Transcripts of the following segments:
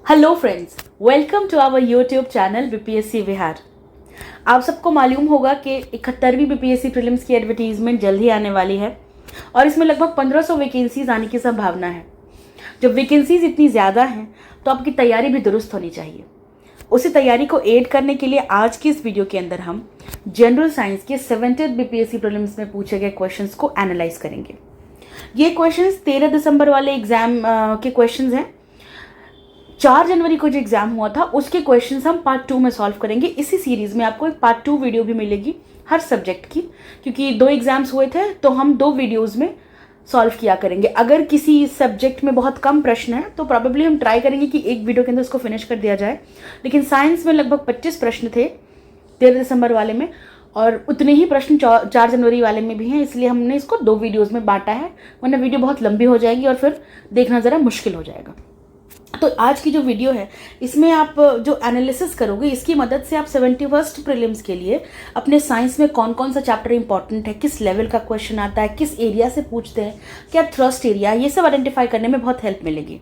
Hello friends, welcome to our YouTube channel BPSC Bihar. आप सबको मालूम होगा कि 71वीं बीपीएससी प्रीलिम्स की एडवर्टीजमेंट जल्द ही आने वाली है और इसमें लगभग 1500 वैकेंसीज आने की संभावना है। जब वैकेंसीज इतनी ज़्यादा हैं तो आपकी तैयारी भी दुरुस्त होनी चाहिए। उसी तैयारी को एड करने के लिए आज की इस वीडियो के अंदर हम जनरल साइंस के 70th बीपीएससी प्रीलिम्स में पूछे गए क्वेश्चंस को एनालाइज करेंगे। ये क्वेश्चंस 13 दिसंबर वाले एग्जाम के क्वेश्चंस हैं। 4 जनवरी को जो एग्जाम हुआ था उसके क्वेश्चंस हम पार्ट 2 में सॉल्व करेंगे। इसी सीरीज में आपको एक पार्ट 2 वीडियो भी मिलेगी हर सब्जेक्ट की, क्योंकि 2 एग्जाम्स हुए थे तो हम 2 वीडियोस में सॉल्व किया करेंगे। अगर किसी सब्जेक्ट में बहुत कम प्रश्न है तो प्रॉबेबली हम ट्राई करेंगे कि एक वीडियो के अंदर उसको फिनिश कर दिया जाए, लेकिन साइंस में लगभग 25 प्रश्न थे 13 दिसंबर वाले में और उतने ही प्रश्न 4 जनवरी वाले में भी हैं, इसलिए हमने इसको 2 वीडियोज़ में बांटा है, वरना वीडियो बहुत लंबी हो जाएगी और फिर देखना ज़रा मुश्किल हो जाएगा। तो आज की जो वीडियो है इसमें आप जो एनालिसिस करोगे, इसकी मदद से आप 71st प्रीलिम्स के लिए अपने साइंस में कौन कौन सा चैप्टर इंपॉर्टेंट है, किस लेवल का क्वेश्चन आता है, किस एरिया से पूछते हैं, क्या थ्रस्ट एरिया, ये सब आइडेंटिफाई करने में बहुत हेल्प मिलेगी।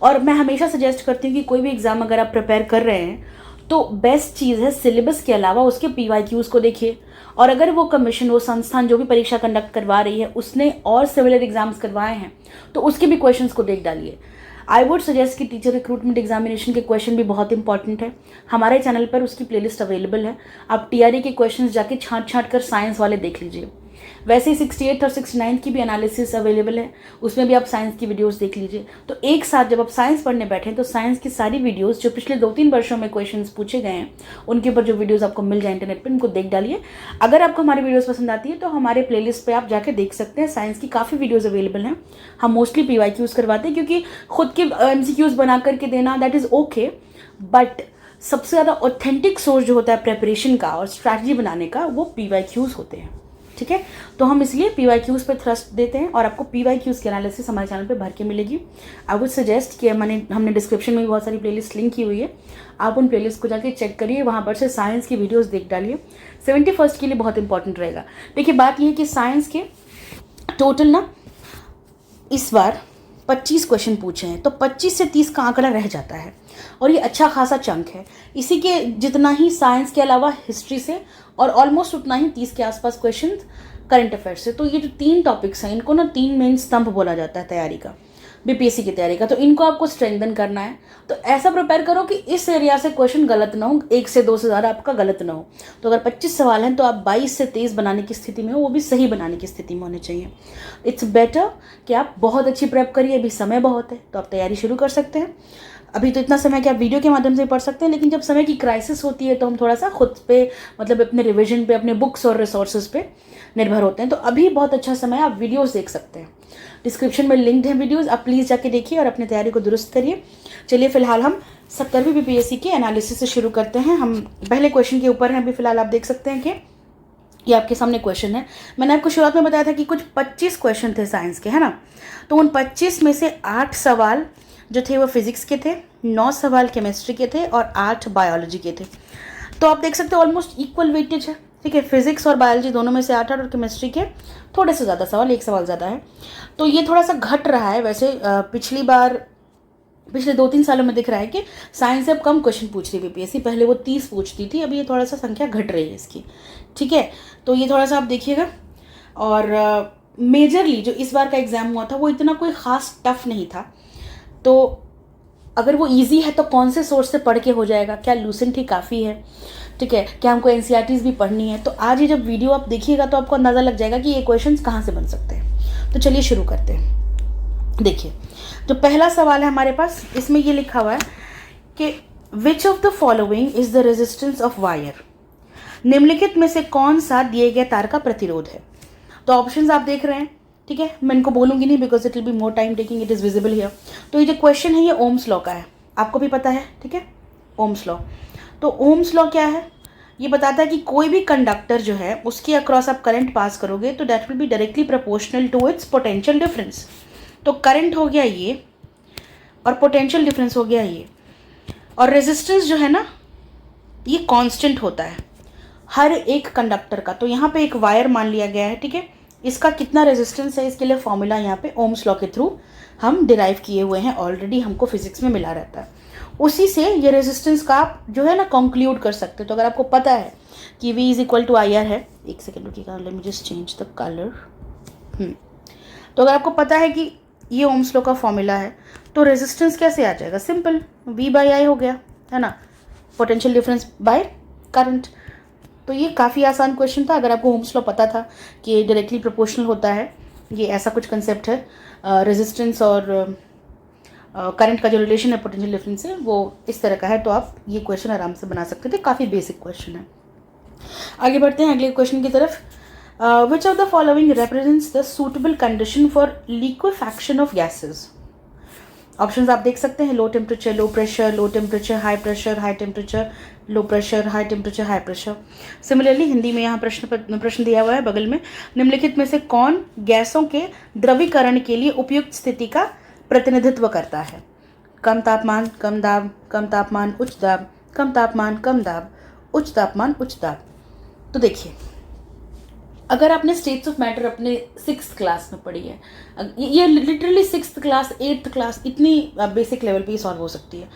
और मैं हमेशा सजेस्ट करती हूँ कि कोई भी एग्जाम अगर आप प्रिपेयर कर रहे हैं तो बेस्ट चीज़ है सिलेबस के अलावा उसके PYQs को देखिए, और अगर वो कमीशन, वो संस्थान जो भी परीक्षा कंडक्ट करवा रही है उसने और सिमिलर एग्जाम्स करवाए हैं तो उसके भी क्वेश्चंस को देख डालिए। आई वुड सजेस्ट कि टीचर रिक्रूटमेंट एग्जामिनेशन के क्वेश्चन भी बहुत इंपॉर्टेंट है। हमारे चैनल पर उसकी प्लेलिस्ट अवेलेबल है, आप TRE के क्वेश्चंस जाके छांट कर साइंस वाले देख लीजिए। वैसे ही 68 और 69 की भी एनालिसिस अवेलेबल है, उसमें भी आप साइंस की वीडियोस देख लीजिए। तो एक साथ जब आप साइंस पढ़ने बैठें तो साइंस की सारी वीडियोस जो पिछले 2-3 वर्षों में क्वेश्चंस पूछे गए हैं उनके ऊपर जो वीडियोस आपको मिल जाए इंटरनेट पर, उनको देख डालिए। अगर आपको हमारी वीडियोस पसंद आती है तो हमारे प्लेलिस्ट पे आप जाके देख सकते हैं, साइंस की काफ़ी वीडियोज़ अवेलेबल हैं। हम मोस्टली PYQs करवाते हैं क्योंकि खुद के MCQs बना करके देना दैट इज़ ओके, बट सबसे ज़्यादा ऑथेंटिक सोर्स जो होता है प्रेपरेशन का और स्ट्रैटेजी बनाने का वो PYQs होते हैं। ठीक है, तो हम इसलिए PYQs पे थ्रस्ट देते हैं और आपको PYQs की एनालिसिस हमारे चैनल पे भर के मिलेगी। आई वुड सजेस्ट कि हमने डिस्क्रिप्शन में भी बहुत सारी प्लेलिस्ट लिंक की हुई है, आप उन प्लेलिस्ट को जाके चेक करिए, वहाँ पर से साइंस की वीडियोस देख डालिए। 71st के लिए बहुत इंपॉर्टेंट रहेगा। देखिए बात यह है कि साइंस के टोटल ना इस बार 25 क्वेश्चन पूछे हैं, तो 25 से 30 का आंकड़ा रह जाता है और ये अच्छा खासा चंक है। इसी के जितना ही साइंस के अलावा हिस्ट्री से और ऑलमोस्ट उतना ही 30 के आसपास क्वेश्चन करंट अफेयर्स से। तो ये जो 3 टॉपिक्स हैं इनको ना 3 मेन स्तंभ बोला जाता है तैयारी का, BPSC की तैयारी का। तो इनको आपको स्ट्रेंथन करना है, तो ऐसा प्रिपेयर करो कि इस एरिया से क्वेश्चन गलत ना हो, 1 से 2 से ज़्यादा आपका गलत ना हो। तो अगर 25 सवाल हैं तो आप 22 से 23 बनाने की स्थिति में हो, वो भी सही बनाने की स्थिति में होने चाहिए। इट्स बेटर कि आप बहुत अच्छी प्रेप करिए, अभी समय बहुत है तो आप तैयारी शुरू कर सकते हैं। अभी तो इतना समय कि आप वीडियो के माध्यम से पढ़ सकते हैं, लेकिन जब समय की क्राइसिस होती है तो हम थोड़ा सा खुद पे, मतलब अपने रिवीजन पे, अपने बुक्स और रिसोर्सेज पे निर्भर होते हैं। तो अभी बहुत अच्छा समय, आप वीडियोस देख सकते हैं, डिस्क्रिप्शन में लिंक्ड हैं वीडियोस, आप प्लीज़ जाके देखिए और अपनी तैयारी को दुरुस्त करिए। चलिए फिलहाल हम 70वीं BPSC के एनालिसिस से शुरू करते हैं। हम पहले क्वेश्चन के ऊपर हैं अभी फिलहाल। आप देख सकते हैं कि ये आपके सामने क्वेश्चन है। मैंने आपको शुरुआत में बताया था कि कुछ 25 क्वेश्चन थे साइंस के, है ना। तो उन 25 में से 8 सवाल जो थे वो फिजिक्स के थे, 9 सवाल केमिस्ट्री के थे और 8 बायोलॉजी के थे। तो आप देख सकते हो ऑलमोस्ट इक्वल वेटेज है। ठीक है, फिजिक्स और बायोलॉजी दोनों में से 8 और केमिस्ट्री के थोड़े से ज़्यादा सवाल, 1 सवाल ज़्यादा है। तो ये थोड़ा सा घट रहा है। वैसे पिछले 2-3 सालों में दिख रहा है कि साइंस से अब कम क्वेश्चन पूछ रही है BPSC। पहले वो 30 पूछती थी, अभी ये थोड़ा सा संख्या घट रही है इसकी। ठीक है, तो ये थोड़ा सा आप देखिएगा। और मेजरली जो इस बार का एग्ज़ाम हुआ था वो इतना कोई ख़ास टफ नहीं था। तो अगर वो इजी है तो कौन से सोर्स से पढ़ के हो जाएगा, क्या लूसेंट ही काफ़ी है, ठीक है, क्या हमको NCERTs भी पढ़नी है। तो आज ये जब वीडियो आप देखिएगा तो आपको अंदाज़ा लग जाएगा कि ये क्वेश्चंस कहाँ से बन सकते हैं। तो चलिए शुरू करते हैं। देखिए जो पहला सवाल है हमारे पास, इसमें ये लिखा हुआ है कि which of the following is the resistance of wire. निम्नलिखित में से कौन सा दिए गए तार का प्रतिरोध है। तो ऑप्शंस आप देख रहे हैं, ठीक है, मैं इनको बोलूँगी नहीं because it will be more time taking, it is visible here. तो ये जो क्वेश्चन है ये ओम्स लॉ का है, आपको भी पता है, ठीक है, ओम्स लॉ। तो ओम्स लॉ क्या है, ये बताता है कि कोई भी कंडक्टर जो है उसके अक्रॉस आप करंट पास करोगे तो that will be directly proportional to its potential difference. तो करंट हो गया ये और पोटेंशियल डिफरेंस हो गया ये, और रेजिस्टेंस जो है ना ये कांस्टेंट होता है हर एक कंडक्टर का। तो यहाँ पे एक वायर मान लिया गया है, ठीक है, इसका कितना रेजिस्टेंस है इसके लिए फॉर्मूला यहाँ पे ओम्स लॉ के थ्रू हम डिराइव किए हुए हैं, ऑलरेडी हमको फिजिक्स में मिला रहता है। उसी से ये रेजिस्टेंस का आप जो है ना कंक्लूड कर सकते हो। तो अगर आपको पता है कि V is equal to IR है, एक सेकेंड रुकिएगा, let me just change the colour. तो अगर आपको पता है कि ये ओम्स लॉ का फॉर्मूला है, तो रेजिस्टेंस कैसे आ जाएगा? सिंपल, V/I हो गया, है ना, पोटेंशियल डिफरेंस बाय करंट। तो ये काफ़ी आसान क्वेश्चन था। अगर आपको ओम्स लॉ पता था कि ये डायरेक्टली प्रोपोर्शनल होता है, ये ऐसा कुछ कंसेप्ट है, रेजिस्टेंस और करंट का जो रिलेशन है पोटेंशियल डिफरेंस से, वो इस तरह का है, तो आप ये क्वेश्चन आराम से बना सकते थे। काफ़ी बेसिक क्वेश्चन है। आगे बढ़ते हैं अगले क्वेश्चन की तरफ। विच of the following represents the suitable condition for liquefaction of gases? Options आप देख सकते हैं, low temperature, low pressure, low temperature, high temperature, low pressure, high temperature, high pressure. Similarly Hindi में यहाँ प्रश्न दिया हुआ है बगल में, निम्नलिखित में से कौन गैसों के द्रवीकरण के लिए उपयुक्त स्थिति का प्रतिनिधित्व करता है? कम तापमान, कम दाब, कम तापमान, उच्च दाब, कम तापमान, कम दाब, उच्च तापमान, उच्च दाब। तो देखिए, अगर आपने स्टेट्स ऑफ मैटर अपने 6th क्लास में पढ़ी है, ये literally 6th class 8th class इतनी बेसिक लेवल पे ही सॉल्व हो सकती है,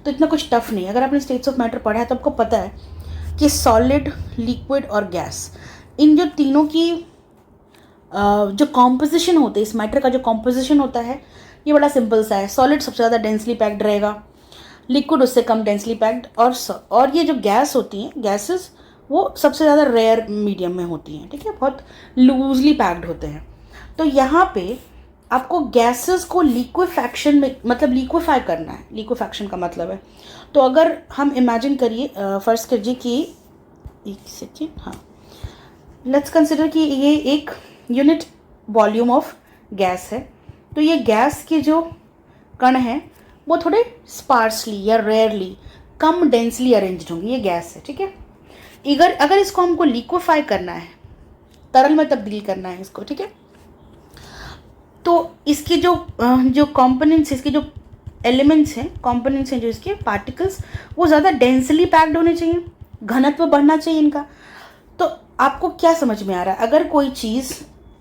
तो इतना कुछ टफ नहीं है। अगर आपने स्टेट्स ऑफ मैटर पढ़ा है तो आपको पता है कि सॉलिड, लिक्विड और गैस, इन जो तीनों की जो कॉम्पोजिशन होते हैं, इस मैटर का जो कॉम्पोजिशन होता है, ये बड़ा सिंपल सा है। सॉलिड सबसे ज़्यादा डेंसली पैक्ड रहेगा, लिक्विड उससे कम डेंसली पैक्ड, और ये जो गैस होती हैं, गैसेस, वो सबसे ज़्यादा रेयर मीडियम में होती हैं, ठीक है, बहुत लूजली पैक्ड होते हैं। तो यहाँ पे आपको गैसेस को लिक्विफैक्शन में, मतलब लिक्विफाई करना है, लिक्विफैक्शन का मतलब है। तो अगर हम इमेजिन करिए, फर्स्ट कीजिए कि, एक सेकेंड, हाँ, लेट्स कंसिडर कि ये एक यूनिट वॉल्यूम ऑफ गैस है। तो ये गैस के जो कण हैं वो थोड़े स्पार्सली या रेयरली, कम डेंसली अरेंज्ड होंगे, ये गैस है, ठीक है। अगर इसको हमको लिक्विफाई करना है, तरल में तब्दील करना है इसको, ठीक है, तो इसके जो कंपोनेंट्स, इसके जो एलिमेंट्स हैं, कंपोनेंट्स हैं, जो इसके पार्टिकल्स, वो ज़्यादा डेंसली पैक्ड होने चाहिए, घनत्व बढ़ना चाहिए इनका। तो आपको क्या समझ में आ रहा है? अगर कोई चीज़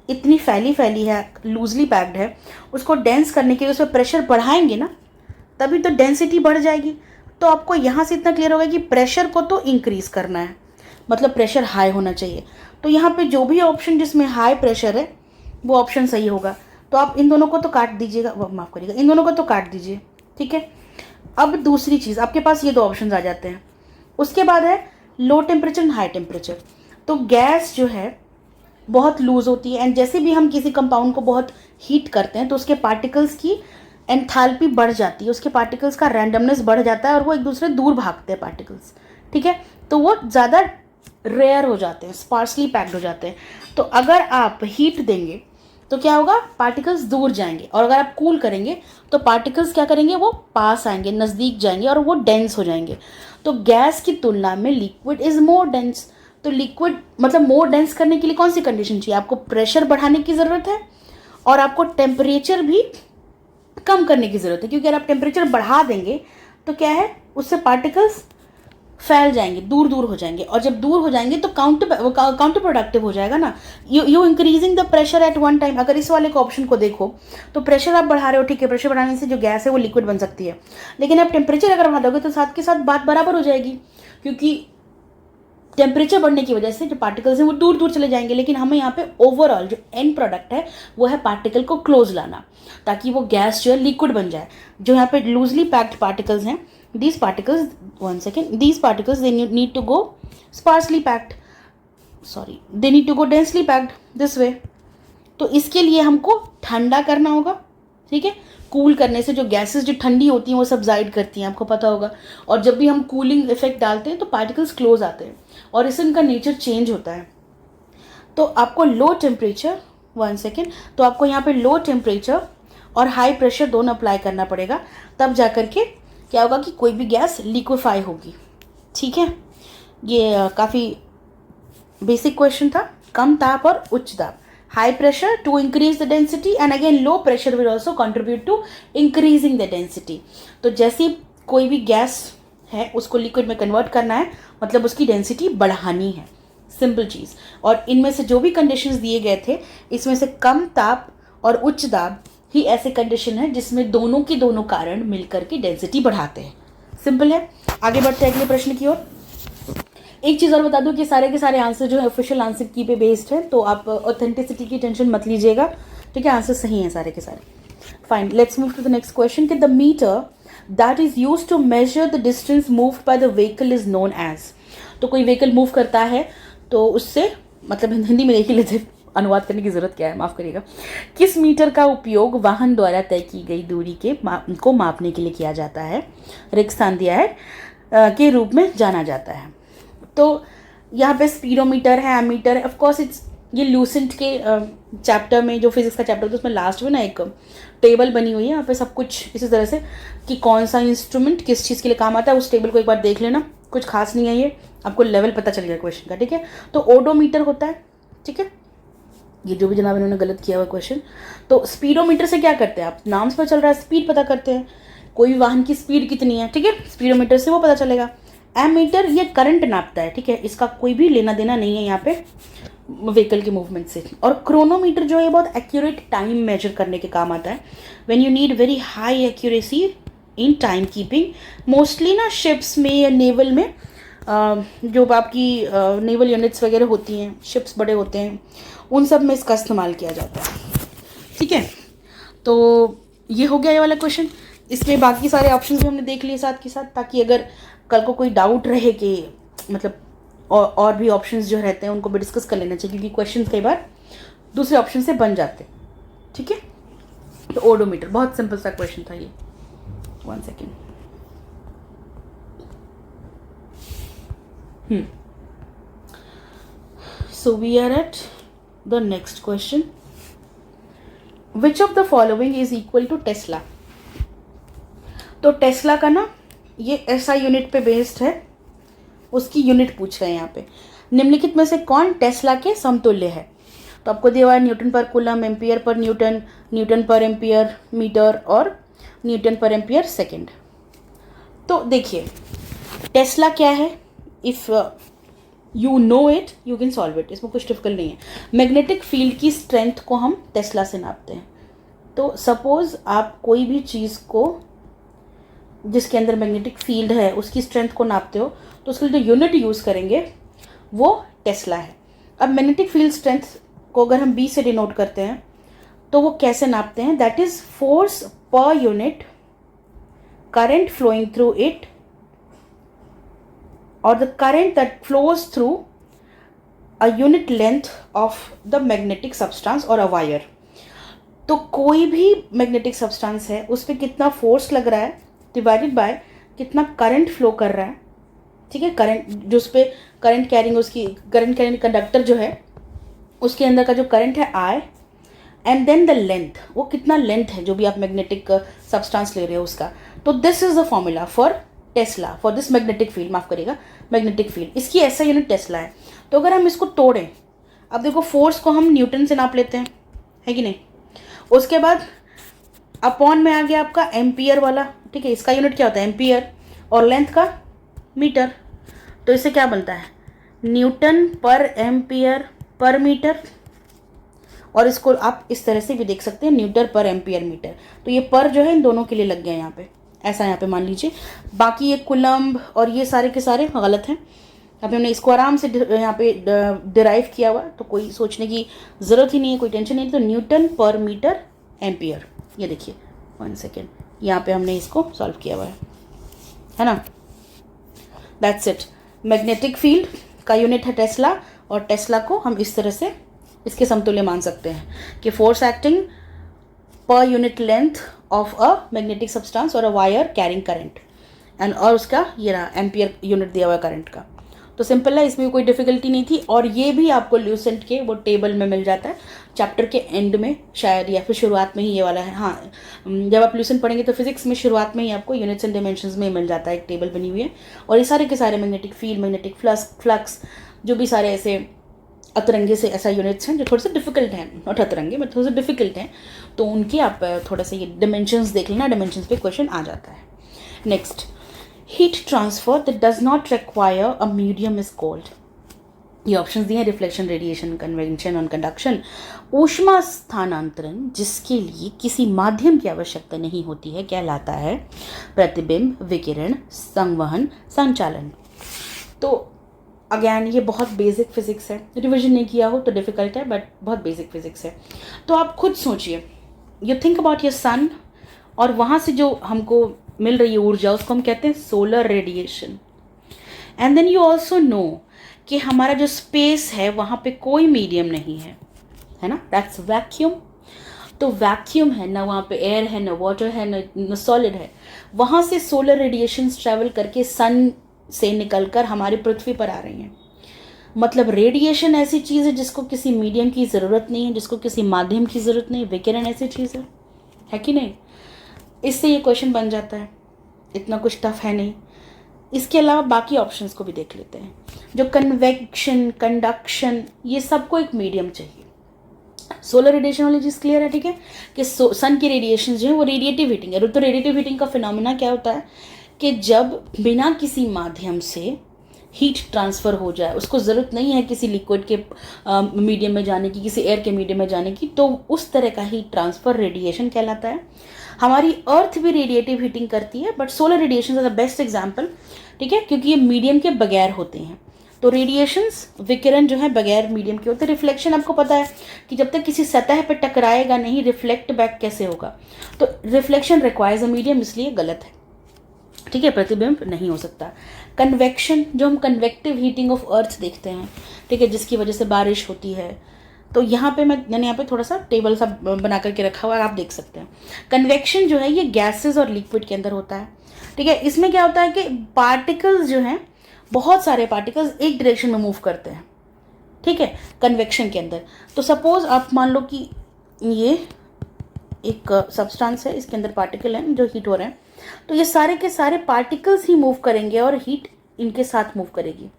इतनी फैली है, लूजली पैक्ड है, उसको डेंस करने के लिए उसमें प्रेशर बढ़ाएंगे ना, तभी तो डेंसिटी बढ़ जाएगी। तो आपको यहाँ से इतना क्लियर होगा कि प्रेशर को तो इंक्रीज़ करना है, मतलब प्रेशर हाई होना चाहिए। तो यहाँ पे जो भी ऑप्शन जिसमें हाई प्रेशर है वो ऑप्शन सही होगा। तो आप इन दोनों को तो काट दीजिएगा, माफ़ करिएगा, इन दोनों को तो काट दीजिए, ठीक है। अब दूसरी चीज़, आपके पास ये दो ऑप्शन आ जाते हैं। उसके बाद है low temperature and high temperature. तो गैस जो है बहुत लूज होती है, एंड जैसे भी हम किसी कंपाउंड को बहुत हीट करते हैं तो उसके पार्टिकल्स की एंथैल्पी बढ़ जाती है, उसके पार्टिकल्स का रैंडमनेस बढ़ जाता है और वो एक दूसरे दूर भागते हैं पार्टिकल्स, ठीक है। तो वो ज़्यादा रेयर हो जाते हैं, स्पार्सली पैक्ड हो जाते हैं। तो अगर आप हीट देंगे तो क्या होगा? पार्टिकल्स दूर जाएंगे, और अगर आप कूल करेंगे तो पार्टिकल्स क्या करेंगे? वो पास आएंगे, नज़दीक जाएंगे और वो डेंस हो जाएंगे। तो गैस की तुलना में लिक्विड इज़ मोर डेंस। तो लिक्विड मतलब मोर डेंस करने के लिए कौन सी कंडीशन चाहिए? आपको प्रेशर बढ़ाने की ज़रूरत है और आपको टेम्परेचर भी कम करने की ज़रूरत है, क्योंकि अगर आप टेम्परेचर बढ़ा देंगे तो क्या है, उससे पार्टिकल्स फैल जाएंगे, दूर दूर हो जाएंगे, और जब दूर हो जाएंगे तो काउंटर प्रोडक्टिव हो जाएगा ना। You increasing the pressure at one time. अगर इस वाले को ऑप्शन को देखो तो प्रेशर आप बढ़ा रहे हो, ठीक है, प्रेशर बढ़ाने से जो गैस है वो लिक्विड बन सकती है, लेकिन आप टेम्परेचर अगर बढ़ा दोगे तो साथ के साथ बात बराबर हो जाएगी, क्योंकि टेम्परेचर बढ़ने की वजह से जो पार्टिकल्स हैं वो दूर दूर चले जाएंगे। लेकिन हमें यहाँ पे ओवरऑल जो एंड प्रोडक्ट है वो है पार्टिकल को क्लोज लाना, ताकि वो गैस जो है लिक्विड बन जाए। जो यहाँ पे लूजली पैक्ड पार्टिकल्स हैं, these particles, one second, these particles they need to go sparsely packed, sorry, they need to go densely packed this way। तो इसके लिए हमको ठंडा करना होगा, ठीक है। कूल करने से जो गैसेस जो ठंडी होती हैं वो सब्जाइड करती हैं, आपको पता होगा, और जब भी हम कूलिंग इफेक्ट डालते हैं तो पार्टिकल्स क्लोज आते हैं और इससे इनका नेचर चेंज होता है। तो आपको लो टेम्परेचर, वन सेकेंड, तो आपको यहाँ पे लो टेम्परेचर और हाई प्रेशर दोनों अप्लाई करना पड़ेगा, तब जा करके क्या होगा कि कोई भी गैस लिक्विफाई होगी, ठीक है। ये काफ़ी बेसिक क्वेश्चन था। कम ताप और उच्च ताप, high pressure to increase the density, and again low pressure will also contribute to increasing the density. तो जैसी कोई भी गैस है उसको लिक्विड में कन्वर्ट करना है, मतलब उसकी डेंसिटी बढ़ानी है, सिंपल चीज़। और इनमें से जो भी कंडीशंस दिए गए थे, इसमें से कम ताप और उच्च दाब ही ऐसे कंडीशन है जिसमें दोनों के दोनों कारण मिलकर के डेंसिटी बढ़ाते हैं, सिंपल है। आगे बढ़ते हैं अगले प्रश्न की ओर। एक चीज़ और बता दूं कि सारे के सारे आंसर जो है ऑफिशियल आंसर की पे बेस्ड है, तो आप ऑथेंटिसिटी की टेंशन मत लीजिएगा, ठीक है। आंसर सही है सारे के सारे। Fine, let's move to the next question कि the meter that is used to measure the distance moved by the vehicle is known as. तो कोई व्हीकल मूव करता है तो उससे, मतलब हिंदी में देख ही लेते, अनुवाद करने की जरूरत क्या है, माफ करिएगा। किस मीटर का उपयोग वाहन द्वारा तय की गई दूरी को मापने के लिए किया जाता है? रिक्त स्थान दिया है के रूप में जाना जाता है। तो यहाँ पे स्पीडोमीटर है, एमीटर है, ऑफकोर्स इट्स ये लूसेंट के चैप्टर में, जो फिजिक्स का चैप्टर था उसमें लास्ट में ना एक टेबल बनी हुई है, यहाँ पे सब कुछ इसी तरह से कि कौन सा इंस्ट्रूमेंट किस चीज़ के लिए काम आता है, उस टेबल को एक बार देख लेना, कुछ खास नहीं है ये, आपको लेवल पता चल गया क्वेश्चन का, ठीक है। तो ओडोमीटर होता है, ठीक है। ये जो भी जनाब इन्होंने गलत किया हुआ क्वेश्चन। तो स्पीडोमीटर से क्या करते हैं आप, नाम से पता चल रहा है, स्पीड पता करते हैं, कोई वाहन की स्पीड कितनी है, ठीक है, स्पीडोमीटर से वो पता चलेगा। एमीटर ये करंट नापता है, ठीक है, इसका कोई भी लेना देना नहीं है यहाँ पे व्हीकल के मूवमेंट से। और क्रोनोमीटर जो है बहुत एक्यूरेट टाइम मेजर करने के काम आता है, when you need very high accuracy in time keeping. Mostly ना शिप्स में या नेवल में जो आपकी नेवल यूनिट्स वगैरह होती हैं, शिप्स बड़े होते हैं, उन सब में इसका इस्तेमाल किया जाता है, ठीक है। तो ये हो गया ये वाला क्वेश्चन। इसमें बाकी सारे ऑप्शंस भी हमने देख लिए साथ के साथ, ताकि अगर कल को कोई डाउट रहे कि मतलब और भी ऑप्शंस जो रहते हैं उनको भी डिस्कस कर लेना चाहिए, क्योंकि क्वेश्चन कई बार दूसरे ऑप्शन से बन जाते हैं, ठीक है। तो ओडोमीटर बहुत सिंपल सा क्वेश्चन था ये। 1 second. So we are at the next question. Which of the following is equal to Tesla? तो टेस्ला का ना ये ऐसा यूनिट पे बेस्ड है, उसकी यूनिट पूछ रहे हैं यहाँ पे। निम्नलिखित में से कौन टेस्ला के समतुल्य है? तो आपको दिया हुआ है न्यूटन पर coulomb, ampere per Newton, Newton पर एम्पियर मीटर और न्यूटन पर एम्पियर सेकंड। तो देखिए टेस्ला क्या है, if you know it you can solve it, इसमें कुछ डिफिकल्ट नहीं है। मैग्नेटिक फील्ड की स्ट्रेंथ को हम टेस्ला से नापते हैं। तो सपोज आप कोई भी चीज़ को जिसके अंदर मैग्नेटिक फील्ड है उसकी स्ट्रेंथ को नापते हो, तो उसके लिए जो यूनिट यूज़ करेंगे वो टेस्ला है। अब मैग्नेटिक फील्ड स्ट्रेंथ को अगर हम बी से डिनोट करते हैं तो वो कैसे नापते हैं? That is force per unit current flowing through it और the current that flows through a unit length of the magnetic substance और अ वायर। तो कोई भी मैग्नेटिक सब्सटेंस है उस पर कितना फोर्स लग रहा है डिवाइडेड बाय कितना करंट फ्लो कर रहा है, ठीक है। करंट जो उस पर करंट कैरिंग, उसकी करंट कैरिंग कंडक्टर जो है उसके अंदर का जो करंट है I, and then the length, वो कितना लेंथ है जो भी आप मैग्नेटिक सब्सटेंस ले रहे हो उसका। तो this is the formula for Tesla, for this magnetic field, माफ करिएगा मैग्नेटिक फील्ड, इसकी ऐसा यूनिट टेस्ला है। तो अगर हम इसको तोड़ें, अब देखो फोर्स को हम न्यूटन से नाप लेते हैं, है कि नहीं। उसके बाद अपॉन में आ गया आपका एम्पियर वाला, ठीक है, इसका यूनिट क्या होता है एम्पियर, और लेंथ का मीटर। तो इससे क्या बनता है न्यूटन पर एम्पियर पर मीटर, और इसको आप इस तरह से भी देख सकते हैं न्यूटन पर एम्पियर मीटर। तो ये पर जो है इन दोनों के लिए लग गया यहाँ पे, ऐसा यहाँ पे मान लीजिए। बाकी ये कुलम्ब और ये सारे के सारे गलत हैं। अभी हमने इसको आराम से यहाँ पे डिराइव किया हुआ, तो कोई सोचने की ज़रूरत ही नहीं है, कोई टेंशन नहीं। तो न्यूटन पर मीटर एम्पियर, ये देखिए 1 सेकेंड, यहाँ पे हमने इसको सॉल्व किया हुआ है ना। That's it. मैग्नेटिक फील्ड का यूनिट है टेस्ला, और टेस्ला को हम इस तरह से इसके समतुल्य मान सकते हैं कि force acting per unit length of a magnetic substance और a wire carrying current, and और उसका ये रहा एम्पियर यूनिट दिया हुआ करंट का। तो सिंपल है, इसमें कोई डिफिकल्टी नहीं थी। और ये भी आपको ल्यूसेंट के वो टेबल में मिल जाता है, चैप्टर के एंड में शायद, या फिर शुरुआत में ही ये वाला है। हाँ, जब आप ल्यूसेंट पढ़ेंगे तो फिजिक्स में शुरुआत में ही आपको यूनिट्स एंड डायमेंशंस में मिल जाता है, एक टेबल बनी हुई है। और ये सारे के सारे मैग्नेटिक फील्ड, मैग्नेटिक फ्लक्स, जो भी सारे ऐसे अतरंगे से ऐसा यूनिट्स हैं जो थोड़े से डिफिकल्ट हैं, नॉट अतरंगे बट थोड़े से डिफिकल्ट हैं, तो उनके आप थोड़ा सा ये डिमेंशंस देख लेना, डिमेंशंस पे क्वेश्चन आ जाता है। Next, heat transfer that does not require a medium is called. ये ऑप्शंस दिए हैं, रिफ्लेक्शन, रेडिएशन, कन्वेक्शन और कंडक्शन। ऊष्मा स्थानांतरण, जिसके लिए किसी माध्यम की आवश्यकता नहीं होती है, कहलाता है प्रतिबिंब, विकिरण, संवहन, संचालन। तो अगेन ये बहुत बेसिक फिजिक्स है, रिविजन नहीं किया हो तो डिफिकल्ट है, बट बहुत बेसिक फिजिक्स है। तो आप खुद सोचिए, you think about your son, और वहाँ से जो हमको मिल रही है ऊर्जा उसको हम कहते हैं solar radiation. And then you also know कि हमारा जो स्पेस है वहाँ पे कोई मीडियम नहीं है, है ना, दैट्स वैक्यूम। तो वैक्यूम है ना, वहाँ पे एयर है, ना वाटर है, ना सॉलिड है। वहाँ से सोलर रेडिएशंस ट्रैवल करके सन से निकलकर हमारी पृथ्वी पर आ रही हैं। मतलब रेडिएशन ऐसी चीज़ है जिसको किसी मीडियम की ज़रूरत नहीं है, जिसको किसी माध्यम की ज़रूरत नहीं। विकिरण ऐसी चीज़ है कि नहीं? इससे ये क्वेश्चन बन जाता है, इतना कुछ टफ है नहीं। इसके अलावा बाकी ऑप्शंस को भी देख लेते हैं। जो कन्वेक्शन, कंडक्शन, ये सबको एक मीडियम चाहिए। सोलर रेडिएशन वाली चीज़ क्लियर है, ठीक है, कि सन की रेडिएशन जो है वो रेडिएटिव हीटिंग है। तो रेडिएटिव हीटिंग का फिनोमेना क्या होता है कि जब बिना किसी माध्यम से हीट ट्रांसफ़र हो जाए, उसको ज़रूरत नहीं है किसी लिक्विड के मीडियम में जाने की, किसी एयर के मीडियम में जाने की, तो उस तरह का हीट ट्रांसफ़र रेडिएशन कहलाता है। हमारी अर्थ भी रेडिएटिव हीटिंग करती है, but solar radiation is the best example, ठीक है, क्योंकि ये मीडियम के बगैर होते हैं। तो रेडिएशंस, विकिरण जो है बगैर मीडियम के होते हैं। रिफ्लेक्शन आपको पता है कि जब तक किसी सतह पर टकराएगा नहीं, रिफ्लेक्ट बैक कैसे होगा? तो रिफ्लेक्शन रिक्वायर्स अ मीडियम, इसलिए गलत है, ठीक है, प्रतिबिंब नहीं हो सकता। कन्वेक्शन, जो हम कन्वेक्टिव हीटिंग ऑफ अर्थ देखते हैं, ठीक है, जिसकी वजह से बारिश होती है। तो यहाँ पे मैंने यहाँ पे थोड़ा सा टेबल सा बना करके रखा हुआ है, आप देख सकते हैं। कन्वेक्शन जो है ये गैसेस और लिक्विड के अंदर होता है, ठीक है। इसमें क्या होता है कि पार्टिकल्स जो हैं, बहुत सारे पार्टिकल्स एक डायरेक्शन में मूव करते हैं, ठीक है, कन्वेक्शन के अंदर। तो सपोज आप मान लो कि ये एक सब्सटेंस है, इसके अंदर पार्टिकल हैं जो हीट हो रहे हैं, तो ये सारे के सारे पार्टिकल्स ही मूव करेंगे और हीट इनके साथ मूव करेगी।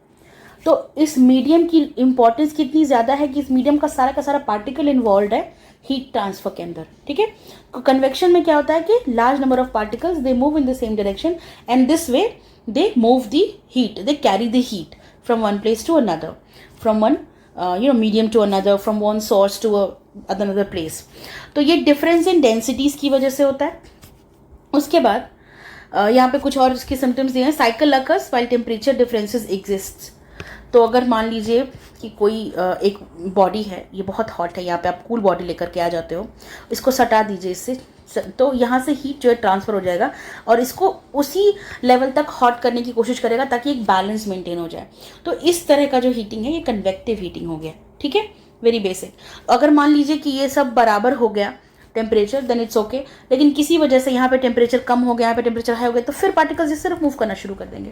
तो इस मीडियम की इंपॉर्टेंस कितनी ज़्यादा है कि इस मीडियम का सारा पार्टिकल इन्वॉल्व है हीट ट्रांसफर के अंदर, ठीक है। कन्वेक्शन में क्या होता है कि large number of particles they move in the same direction and this way they move the heat, they carry the heat from one place to another, from one medium to another, from one source to another place. तो ये difference in densities की वजह से होता है। उसके बाद यहाँ पे कुछ और इसके सिम्टम्स दिए हैं। Cycle occurs while temperature differences exist. तो अगर मान लीजिए कि कोई एक बॉडी है, ये बहुत हॉट है, यहाँ पे आप कूल बॉडी लेकर के आ जाते हो, इसको सटा दीजिए इससे, तो यहाँ से हीट जो है ट्रांसफ़र हो जाएगा और इसको उसी लेवल तक हॉट करने की कोशिश करेगा ताकि एक बैलेंस मेंटेन हो जाए। तो इस तरह का जो हीटिंग है ये कन्वेक्टिव हीटिंग हो गया, ठीक है, वेरी बेसिक। अगर मान लीजिए कि ये सब बराबर हो गया टेम्परेचर, देन इट्स ओके, लेकिन किसी वजह से यहाँ पे टेम्परेचर कम हो गया, यहाँ पे टेम्परेचर हाई हो गया, तो फिर पार्टिकल्स सिर्फ मूव करना शुरू कर देंगे।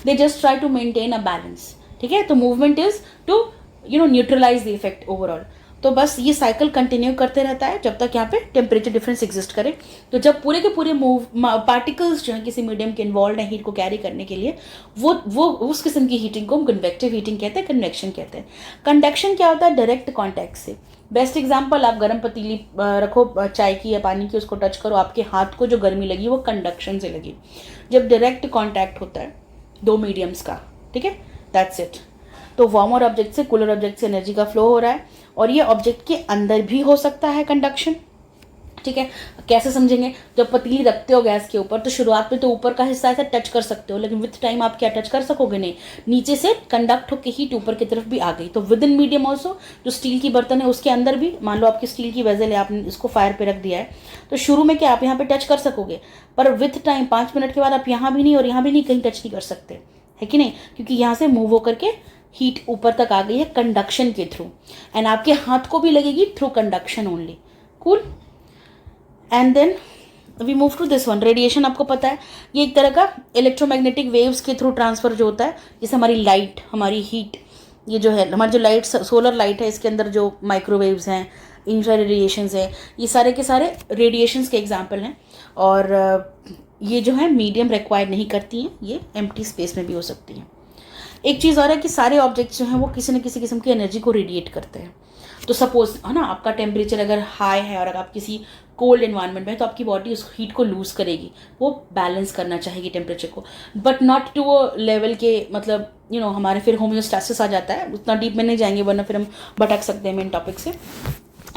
They just try to maintain a balance, ठीक है। तो movement is to neutralise the effect overall. तो बस ये साइकिल कंटिन्यू करते रहता है जब तक यहाँ पे टेम्परेचर डिफरेंस एग्जिस्ट करे। तो जब पूरे के पूरे पार्टिकल्स जो है किसी मीडियम के इन्वॉल्व है हीट को कैरी करने के लिए, वो उस किस्म की हीटिंग को हम कन्वेक्टिव हीटिंग कहते हैं, कन्वेक्शन कहते हैं। कंडक्शन क्या होता है? डायरेक्ट कॉन्टैक्ट से। बेस्ट एग्जाम्पल, आप गर्म पतीली रखो चाय की या पानी की, उसको टच करो, आपके हाथ को जो गर्मी लगी वो कंडक्शन से लगी। जब डायरेक्ट कॉन्टैक्ट होता है दो मीडियम्स का, ठीक है, दैट्स इट। तो वार्मर ऑब्जेक्ट से कूलर ऑब्जेक्ट से एनर्जी का फ्लो हो रहा है और ये ऑब्जेक्ट के अंदर भी हो सकता है कंडक्शन, ठीक है। कैसे समझेंगे? जब पतीली रखते हो गैस के ऊपर तो शुरुआत में तो ऊपर का हिस्सा ऐसा टच कर सकते हो, लेकिन विथ टाइम आप क्या टच कर सकोगे? नहीं, नीचे से कंडक्ट होकर हीट ऊपर की तरफ भी आ गई। तो विद इन मीडियम ऑल्सो, जो स्टील की बर्तन है उसके अंदर भी, मान लो आपकी स्टील की वेजल है, आपने इसको फायर पे रख दिया है, तो शुरू में क्या आप यहाँ पे टच कर सकोगे, पर विथ टाइम 5 मिनट के बाद आप यहाँ भी नहीं और यहाँ भी नहीं, कहीं टच नहीं कर सकते, है कि नहीं, क्योंकि यहाँ से मूव होकर के हीट ऊपर तक आ गई है कंडक्शन के थ्रू, एंड आपके हाथ को भी लगेगी through conduction only. Cool. And then we move to this one, radiation. आपको पता है ये एक तरह का इलेक्ट्रोमैग्नेटिक वेव्स के थ्रू ट्रांसफर जो होता है, जैसे हमारी लाइट, हमारी हीट, ये जो है हमारी जो लाइट, सोलर लाइट है, इसके अंदर जो माइक्रोवेव्स हैं, इंफ्रा रेडिएशंस है, ये सारे के सारे रेडिएशंस के एग्जाम्पल हैं। और ये जो है मीडियम रिक्वायर नहीं करती हैं, ये एम्प्टी स्पेस में भी हो सकती हैं। एक चीज़ और है कि सारे ऑब्जेक्ट्स जो हैं वो किसी न किसी किस्म की एनर्जी को रेडिएट करते हैं। तो सपोज है ना, आपका टेम्परेचर अगर हाई है और अगर आप किसी कोल्ड एनवायरनमेंट में है तो आपकी बॉडी उस हीट को लूज करेगी, वो बैलेंस करना चाहेगी टेम्परेचर को, but not to a level के, मतलब हमारे फिर होम्योस्टैसिस आ जाता है। उतना डीप में नहीं जाएंगे वरना फिर हम भटक सकते हैं मेन टॉपिक से।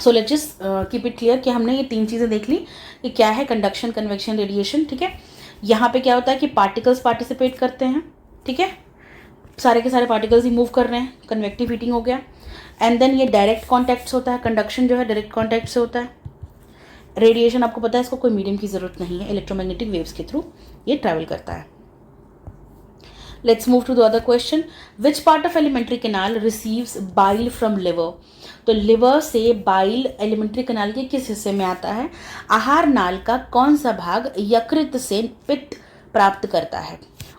So let's just keep it clear कि हमने ये 3 चीज़ें देख ली कि क्या है कंडक्शन, कन्वेक्शन, रेडिएशन, ठीक है। यहाँ पे क्या होता है कि पार्टिकल्स पार्टिसिपेट करते हैं, ठीक है, सारे के सारे पार्टिकल्स ही मूव कर रहे हैं, कन्वेक्टिव हीटिंग हो गया। एंड देन ये डायरेक्ट कॉन्टैक्ट से होता है, कंडक्शन जो है डायरेक्ट कॉन्टैक्ट से होता है। रेडिएशन आपको पता है इसको कोई मीडियम की ज़रूरत नहीं है, इलेक्ट्रोमैग्नेटिक वेव्स के थ्रू ये ट्रैवल करता है। Let's move to the other question, which part of alimentary canal receives bile from liver. तो लिवर से बाइल एलिमेंट्री कैनाल के किस हिस्से में आता है? आहार नाल का कौन सा भाग यकृत से पित्त प्राप्त करता है?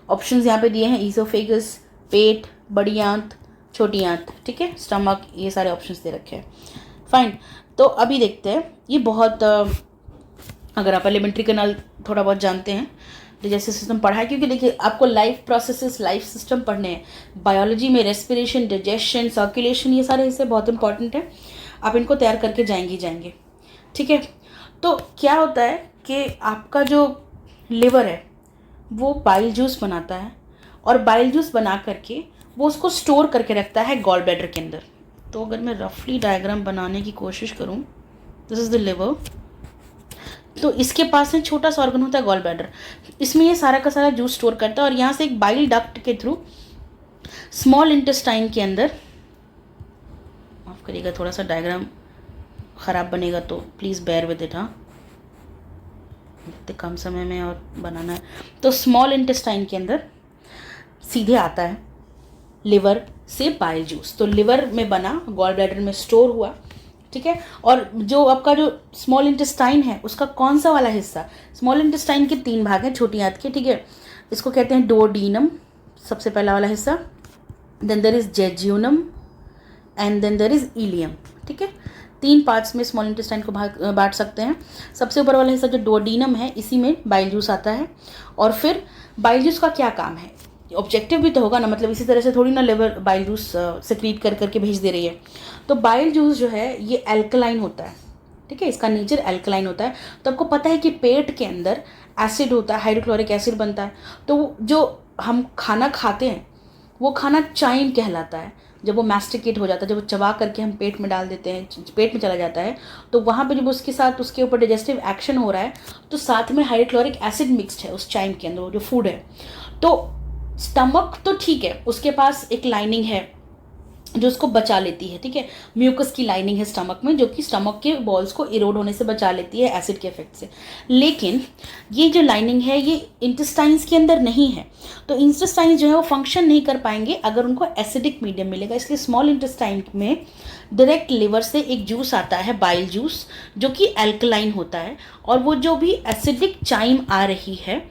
ऑप्शंस यहाँ पे दिए हैं, ईसोफेगस, पेट, बड़ी आंत, छोटी आंत, ठीक है, स्टमक, ये सारे ऑप्शंस दे रखे हैं। फाइन, तो अभी देखते हैं, ये बहुत अगर आप एलिमेंट्री कैनाल थोड़ा बहुत जानते हैं, डाइजेस्टिव सिस्टम पढ़ा है, क्योंकि देखिए आपको लाइफ प्रोसेसेस, लाइफ सिस्टम पढ़ने हैं बायोलॉजी में, रेस्पिरेशन, डाइजेशन, सर्कुलेशन, ये सारे हिस्से बहुत इंपॉर्टेंट है, आप इनको तैयार करके जाएंगे, ठीक है। तो क्या होता है कि आपका जो लिवर है वो बाइल जूस बनाता है, और बाइल जूस बना करके वो उसको स्टोर करके रखता है गॉल ब्लैडर के अंदर। तो अगर मैं रफली डायग्राम बनाने की कोशिश करूँ, दिस इज़ द लिवर, तो इसके पास में छोटा सा ऑर्गन होता है गॉल ब्लैडर, इसमें ये सारा का सारा जूस स्टोर करता है, और यहाँ से एक बाइल डक्ट के थ्रू स्मॉल इंटेस्टाइन के अंदर, माफ करिएगा थोड़ा सा डायग्राम ख़राब बनेगा तो प्लीज़ बेयर विद इट, हाँ, इतने कम समय में और बनाना है। तो स्मॉल इंटेस्टाइन के अंदर सीधे आता है लिवर से बाइल जूस, तो लिवर में बना, गॉल ब्लैडर में स्टोर हुआ, ठीक है। और जो आपका जो स्मॉल इंटेस्टाइन है उसका कौन सा वाला हिस्सा, स्मॉल इंटेस्टाइन के 3 भाग हैं छोटी आंत के, ठीक है, इसको कहते हैं डुओडीनम, सबसे पहला वाला हिस्सा, then there is jejunum, and then there is ileum, ठीक है। 3 पार्ट्स में स्मॉल इंटेस्टाइन को बांट सकते हैं। सबसे ऊपर वाला हिस्सा जो डुओडीनम है, इसी में बाइल जूस आता है। और फिर बाइल जूस का क्या काम है, ऑब्जेक्टिव भी तो होगा ना, मतलब इसी तरह से थोड़ी ना लिवर बाइल जूस सेक्रीट कर करके भेज दे रही है। तो बाइल जूस जो है ये एल्कलाइन होता है, ठीक है, इसका नेचर एल्कलाइन होता है। तो आपको पता है कि पेट के अंदर एसिड होता है, हाइड्रोक्लोरिक एसिड बनता है, तो जो हम खाना खाते हैं वो खाना चाइम कहलाता है। जब वो मैस्टिकेट हो जाता है, जब वो चबा करके हम पेट में डाल देते हैं, पेट में चला जाता है, तो वहाँ पे जब उसके साथ उसके ऊपर डाइजेस्टिव एक्शन हो रहा है, तो साथ में हाइड्रोक्लोरिक एसिड मिक्सड है उस चाइम के अंदर, वो जो फूड है। तो स्टमक तो ठीक है, उसके पास एक लाइनिंग है जो उसको बचा लेती है, ठीक है, म्यूकस की लाइनिंग है स्टमक में, जो कि स्टमक के बॉल्स को इरोड होने से बचा लेती है एसिड के इफेक्ट से। लेकिन ये जो लाइनिंग है ये इंटेस्टाइन्स के अंदर नहीं है, तो इंटेस्टाइन्स जो है वो फंक्शन नहीं कर पाएंगे अगर उनको एसिडिक मीडियम मिलेगा। इसलिए स्मॉल इंटेस्टाइन में डायरेक्ट लिवर से एक जूस आता है, बाइल जूस, जो कि एल्कलाइन होता है, और वो जो भी एसिडिक चाइम आ रही है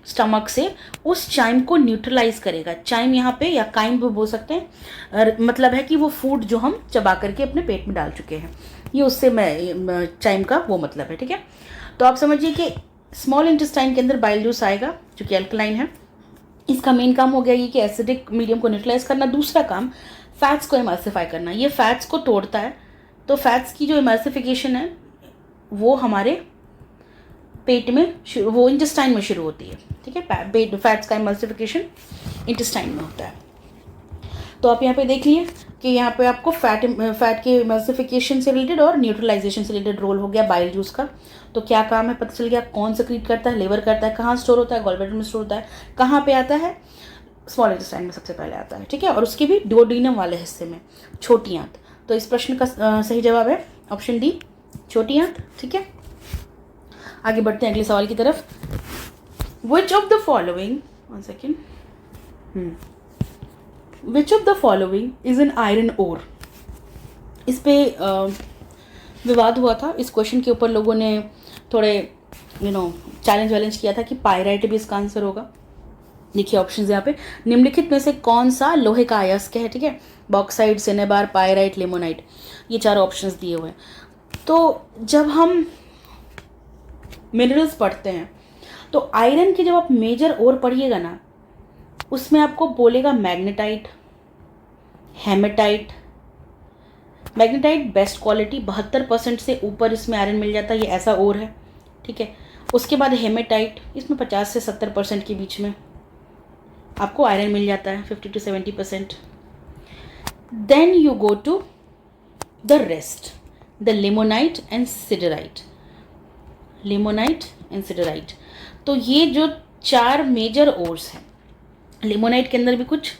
स्टमक से, उस चाइम को न्यूट्रलाइज करेगा। चाइम यहाँ पे या काइम भी बोल सकते हैं, मतलब है कि वो फूड जो हम चबा करके अपने पेट में डाल चुके हैं, ये उससे मैं चाइम का वो मतलब है, ठीक है। तो आप समझिए कि स्मॉल इंटेस्टाइन के अंदर बाइल जूस आएगा जो कि एल्कलाइन है। इसका मेन काम हो गया ये कि एसिडिक मीडियम को न्यूट्रलाइज करना। दूसरा काम फैट्स को इमल्सिफाई करना, ये फैट्स को तोड़ता है। तो फैट्स की जो इमल्सिफिकेशन है वो हमारे पेट में वो इंटेस्टाइन में शुरू होती है, ठीक है। फैट्स का इमल्सिफिकेशन इंटेस्टाइन में होता है। तो आप यहाँ पे देख लिए कि यहाँ पे आपको फैट के इमल्सिफिकेशन से रिलेटेड और न्यूट्रलाइजेशन से रिलेटेड रोल हो गया बाइल जूस का। तो क्या काम है पता चल गया, कौन सेक्रीट करता है, लिवर करता है, कहाँ स्टोर होता है, गॉल ब्लैडर में स्टोर होता है, कहाँ पे आता है, स्मॉल इंटेस्टाइन में सबसे पहले आता है, ठीक है, और उसके भी डुओडीनम वाले हिस्से में, छोटी आंत। तो इस प्रश्न का सही जवाब है ऑप्शन डी, छोटी आंत, ठीक है। आगे बढ़ते हैं अगले सवाल की तरफ। Which of the following, one second, which of the following is an iron ore? इस पे विवाद हुआ था, इस क्वेश्चन के ऊपर लोगों ने थोड़े चैलेंज किया था कि पायराइट भी इसका आंसर होगा। देखिए ऑप्शंस यहाँ पे, निम्नलिखित में से कौन सा लोहे का अयस्क है, ठीक है, बॉक्साइट, सिनेबार, पायराइट, लिमोनाइट, ये 4 ऑप्शंस दिए हुए हैं। तो जब हम मिनरल्स पढ़ते हैं तो आयरन की जब आप मेजर ओर पढ़िएगा ना, उसमें आपको बोलेगा magnetite, haematite. Magnetite best quality, 72% से ऊपर इसमें आयरन मिल जाता है, ये ऐसा ओर है, ठीक है। उसके बाद हेमेटाइट, इसमें 50 से 70% के बीच में आपको आयरन मिल जाता है, 50 to 70%। Then you go to the rest, the limonite and siderite, limonite and siderite. तो ये जो 4 मेजर ओर्स हैं, लिमोनाइट के अंदर भी कुछ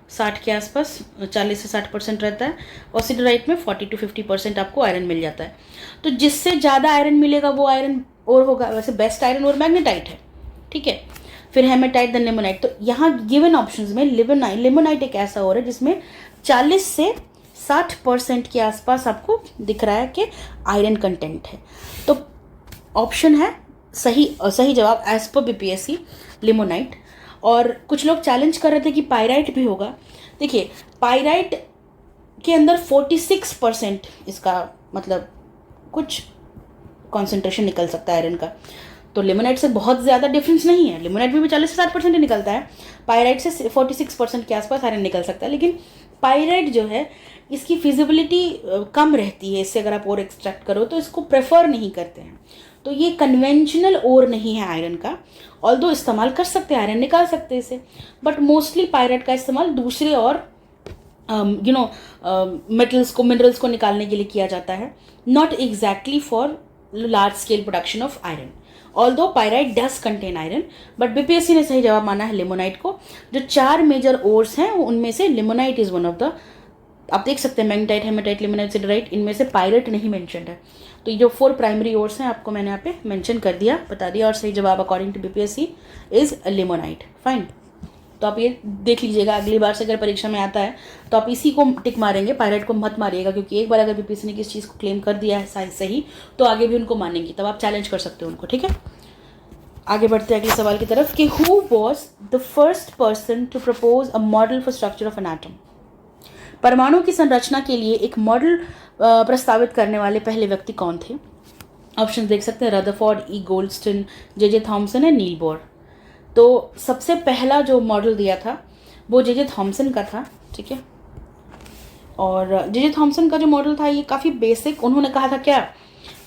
60 के आसपास 40 से 60% रहता है, और सिडराइट में 40 to 50% आपको आयरन मिल जाता है। तो जिससे ज़्यादा आयरन मिलेगा वो आयरन और होगा। वैसे बेस्ट आयरन और मैग्नेटाइट है, ठीक है। फिर हेमेटाइट देन लिमोनाइट। तो यहाँ गिवन ऑप्शंस में लिमोनाइट एक ऐसा और है जिसमें 40 से 60% के आसपास आपको दिख रहा है कि आयरन कंटेंट है। तो ऑप्शन है सही जवाब एज पर बीपीएससी लिमोनाइट। और कुछ लोग चैलेंज कर रहे थे कि पायराइट भी होगा। देखिए, पायराइट के अंदर 46% इसका मतलब कुछ कॉन्सेंट्रेशन निकल सकता है आयरन का। तो लिमोनाइट से बहुत ज़्यादा डिफरेंस नहीं है, लिमोनाइट में भी 40 से 60% ही निकलता है, पायराइट से 46% के आसपास आयरन निकल सकता है। लेकिन पायराइट जो है इसकी फिजिबिलिटी कम रहती है, इससे अगर आप और एक्सट्रैक्ट करो तो इसको प्रेफर नहीं करते हैं। तो ये कन्वेंशनल ओर नहीं है आयरन का, ऑल्दो इस्तेमाल कर सकते हैं, आयरन निकाल सकते हैं इसे, बट मोस्टली पायराइट का इस्तेमाल दूसरे और मेटल्स को, मिनरल्स को निकालने के लिए किया जाता है, not exactly for large scale production of iron. Although pyrite does contain iron, but BPSC ने सही जवाब माना है लिमोनाइट को। जो 4 मेजर ओर्स हैं उनमें से limonite is one of the, आप देख सकते हैं मैग्नेटाइट, हेमेटाइट, लिमोनाइट, सिडराइट, इनमें से पायराइट नहीं मेंशन्ड है। तो ये जो 4 प्राइमरी ओर्स हैं आपको मैंने यहाँ पे मेंशन कर दिया, बता दिया, और सही जवाब according to BPSC is limonite. Fine. तो आप ये देख लीजिएगा, अगली बार से अगर परीक्षा में आता है तो आप इसी को टिक मारेंगे, पायराइट को मत मारिएगा, क्योंकि एक बार अगर बीपीएससी ने किस चीज़ को क्लेम कर दिया है सही तो आगे भी उनको मानेंगी, तब आप चैलेंज कर सकते हो उनको, ठीक है। आगे बढ़ते हैं अगले सवाल की तरफ कि who was the first person to propose a model for structure of an atom. परमाणु की संरचना के लिए एक मॉडल प्रस्तावित करने वाले पहले व्यक्ति कौन थे। ऑप्शन देख सकते हैं, Rutherford, E Goldstein, J Thomson and Niels Bohr. तो सबसे पहला जो मॉडल दिया था वो जे थॉमसन का था, ठीक है। और जे थॉमसन का जो मॉडल था ये काफ़ी बेसिक, उन्होंने कहा था क्या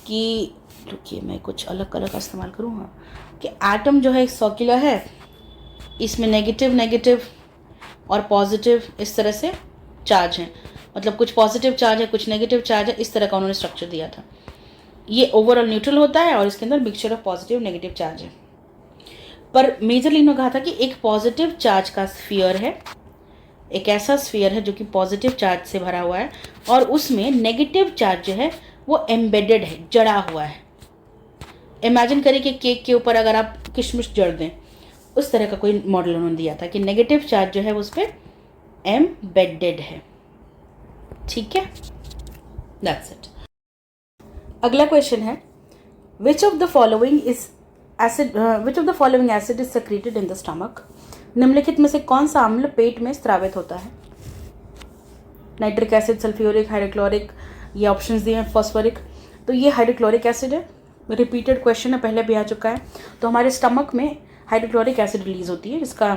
कि, रुकिए मैं कुछ अलग कलर का इस्तेमाल करूँगा, कि एटम जो है सर्कुलर है, इसमें नेगेटिव और पॉजिटिव इस तरह से चार्ज हैं, मतलब कुछ पॉजिटिव चार्ज है कुछ नेगेटिव चार्ज है, इस तरह का उन्होंने स्ट्रक्चर दिया था। ये ओवरऑल न्यूट्रल होता है और इसके अंदर mixture of positive negative charge है। पर मेजरली इन्होंने कहा था कि एक पॉजिटिव चार्ज का स्फीयर है, एक ऐसा स्फीयर है जो कि पॉजिटिव चार्ज से भरा हुआ है, और उसमें नेगेटिव चार्ज जो है वो एम्बेडेड है, जड़ा हुआ है। इमेजिन करें कि केक के ऊपर अगर आप किशमिश जड़ दें, उस तरह का कोई मॉडल उन्होंने दिया था कि नेगेटिव चार्ज जो है उस पर एम्बेडेड है, ठीक है। That's it. अगला क्वेश्चन है, which of the following acid is secreted in the stomach. निम्नलिखित में से कौन सा अम्ल पेट में स्रावित होता है। नाइट्रिक एसिड, सल्फ्यूरिक, हाइड्रोक्लोरिक, ये ऑप्शंस दिए हैं, फॉस्फोरिक। तो ये हाइड्रोक्लोरिक एसिड है, रिपीटेड क्वेश्चन है, पहले भी आ चुका है। तो हमारे स्टमक में हाइड्रोक्लोरिक एसिड रिलीज होती है, जिसका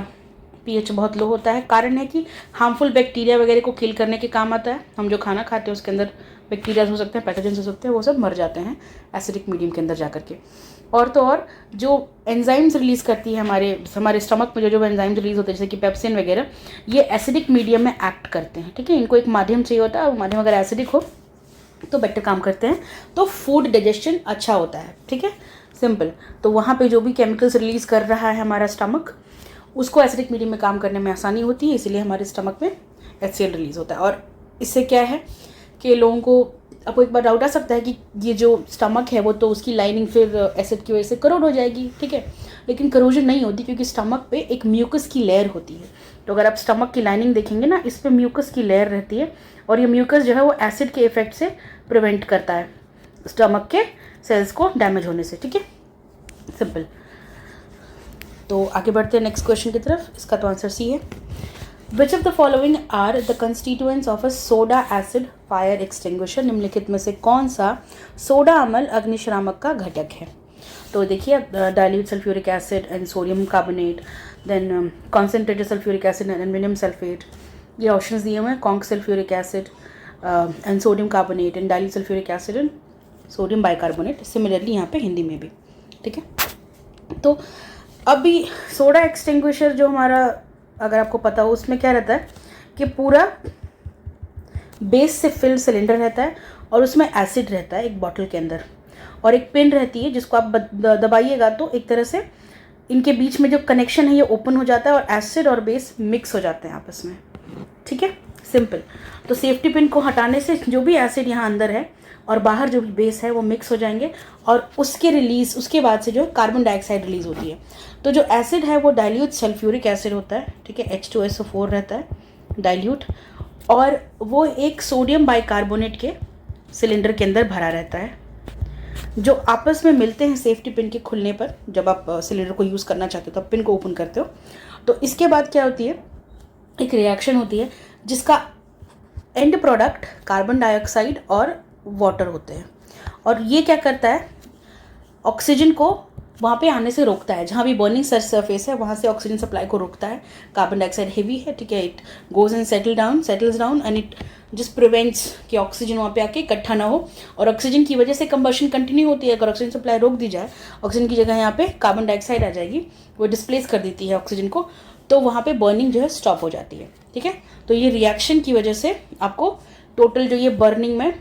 पीएच बहुत लो होता है। कारण है कि हार्मफुल बैक्टीरिया वगैरह को किल करने के काम आता है। हम जो खाना खाते हैं उसके अंदर बैक्टीरिया हो सकते हैं, पैथोजेंस हो सकते हैं, वो सब मर जाते हैं एसिडिक मीडियम के अंदर जा करके। और तो और जो एंजाइम्स रिलीज़ करती है हमारे स्टमक में जो एंजाइम्स रिलीज होते हैं जैसे कि पेप्सिन वगैरह, ये एसिडिक मीडियम में एक्ट करते हैं, ठीक है। इनको एक माध्यम चाहिए होता है, और माध्यम अगर एसिडिक हो तो बेटर काम करते हैं, तो फूड डाइजेशन अच्छा होता है, ठीक है, सिंपल। तो वहाँ पे जो भी केमिकल्स रिलीज़ कर रहा है हमारा स्टमक, उसको एसिडिक मीडियम में काम करने में आसानी होती है, इसीलिए हमारे स्टमक में HCl रिलीज़ होता है। और इससे क्या है कि लोगों को, आपको एक बार डाउट आ सकता है कि ये जो स्टमक है वो तो उसकी लाइनिंग फिर एसिड की वजह से करोड हो जाएगी, ठीक है। लेकिन करोजन नहीं होती, क्योंकि स्टमक पे एक म्यूकस की लेयर होती है। तो अगर आप स्टमक की लाइनिंग देखेंगे ना, इस पर म्यूकस की लेयर रहती है, और ये म्यूकस जो है वो एसिड के इफेक्ट से प्रिवेंट करता है स्टमक के सेल्स को डैमेज होने से, ठीक है, सिंपल। तो आगे बढ़ते हैं नेक्स्ट क्वेश्चन की तरफ। इसका तो आंसर सी है। Which of the following are the constituents of a soda acid fire extinguisher. निम्नलिखित में से कौन सा सोडा अम्ल अग्निशामक का घटक है। तो देखिए, dilute sulphuric acid and sodium carbonate, then concentrated sulphuric acid and aluminium sulphate, ये ऑप्शंस दिए हुए हैं। Conc sulphuric acid and sodium carbonate and dilute sulphuric acid and sodium bicarbonate, similarly यहाँ पे हिंदी में भी, ठीक है। तो अभी सोडा एक्सटिंग्विशर जो हमारा, अगर आपको पता हो, उसमें क्या रहता है कि पूरा बेस से फिल्ड सिलेंडर रहता है, और उसमें एसिड रहता है एक बॉटल के अंदर, और एक पिन रहती है जिसको आप दबाइएगा तो एक तरह से इनके बीच में जो कनेक्शन है ये ओपन हो जाता है और एसिड और बेस मिक्स हो जाते हैं आपस में। ठीक है, सिंपल। तो सेफ्टी पिन को हटाने से जो भी एसिड यहाँ अंदर है और बाहर जो भी बेस है वो मिक्स हो जाएंगे, और उसके बाद से जो कार्बन डाइऑक्साइड रिलीज होती है। तो जो एसिड है वो डाइल्यूट सल्फ्यूरिक एसिड होता है, ठीक है, H2SO4 रहता है डाइल्यूट, और वो एक सोडियम बाइकार्बोनेट के सिलेंडर के अंदर भरा रहता है, जो आपस में मिलते हैं सेफ्टी पिन के खुलने पर। जब आप सिलेंडर को यूज़ करना चाहते हो तो आप पिन को ओपन करते हो। तो इसके बाद क्या होती है, एक रिएक्शन होती है जिसका एंड प्रोडक्ट कार्बन डाइऑक्साइड और वाटर होते हैं, और ये क्या करता है, ऑक्सीजन को वहाँ पे आने से रोकता है। जहाँ भी बर्निंग सरफेस है वहाँ से ऑक्सीजन सप्लाई को रोकता है। कार्बन डाइऑक्साइड हेवी है, ठीक है, it goes and settles down and it just prevents कि ऑक्सीजन वहाँ पे आके इकट्ठा ना हो, और ऑक्सीजन की वजह से कंबशन कंटिन्यू होती है। अगर ऑक्सीजन सप्लाई रोक दी जाए, ऑक्सीजन की जगह यहाँ पे कार्बन डाइऑक्साइड आ जाएगी, वो डिस्प्लेस कर देती है ऑक्सीजन को, तो वहाँ पे बर्निंग जो है स्टॉप हो जाती है। ठीक है, तो ये रिएक्शन की वजह से आपको टोटल जो ये बर्निंग में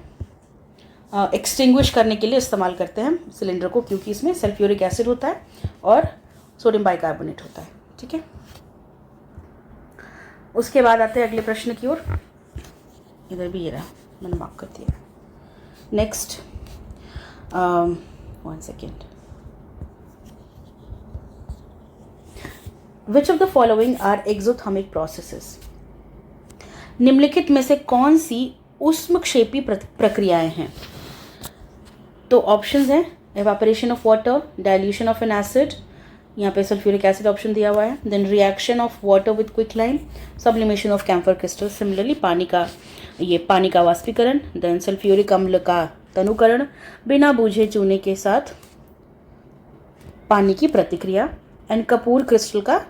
एक्सटिंग्विश करने के लिए इस्तेमाल करते हैं सिलेंडर को, क्योंकि इसमें सल्फ्यूरिक एसिड होता है और सोडियम बाइकार्बोनेट होता है। ठीक है, उसके बाद आते हैं अगले प्रश्न की ओर। इधर भी ये रहा, मैंने मार्क कर दिया। Next, 1 second. Which of the following are exothermic processes? निम्नलिखित में से कौन सी ऊष्मक्षेपी प्रक्रियाएं हैं? तो ऑप्शंस हैं evaporation of water, dilution of an acid, यहाँ पे सल्फ्यूरिक एसिड ऑप्शन दिया हुआ है, then reaction of water with quicklime, sublimation of camphor crystal, similarly पानी का वाष्पीकरण, देन सल्फ्यूरिक अम्ल का तनुकरण, बिना बूझे चूने के साथ पानी की प्रतिक्रिया, एंड कपूर क्रिस्टल का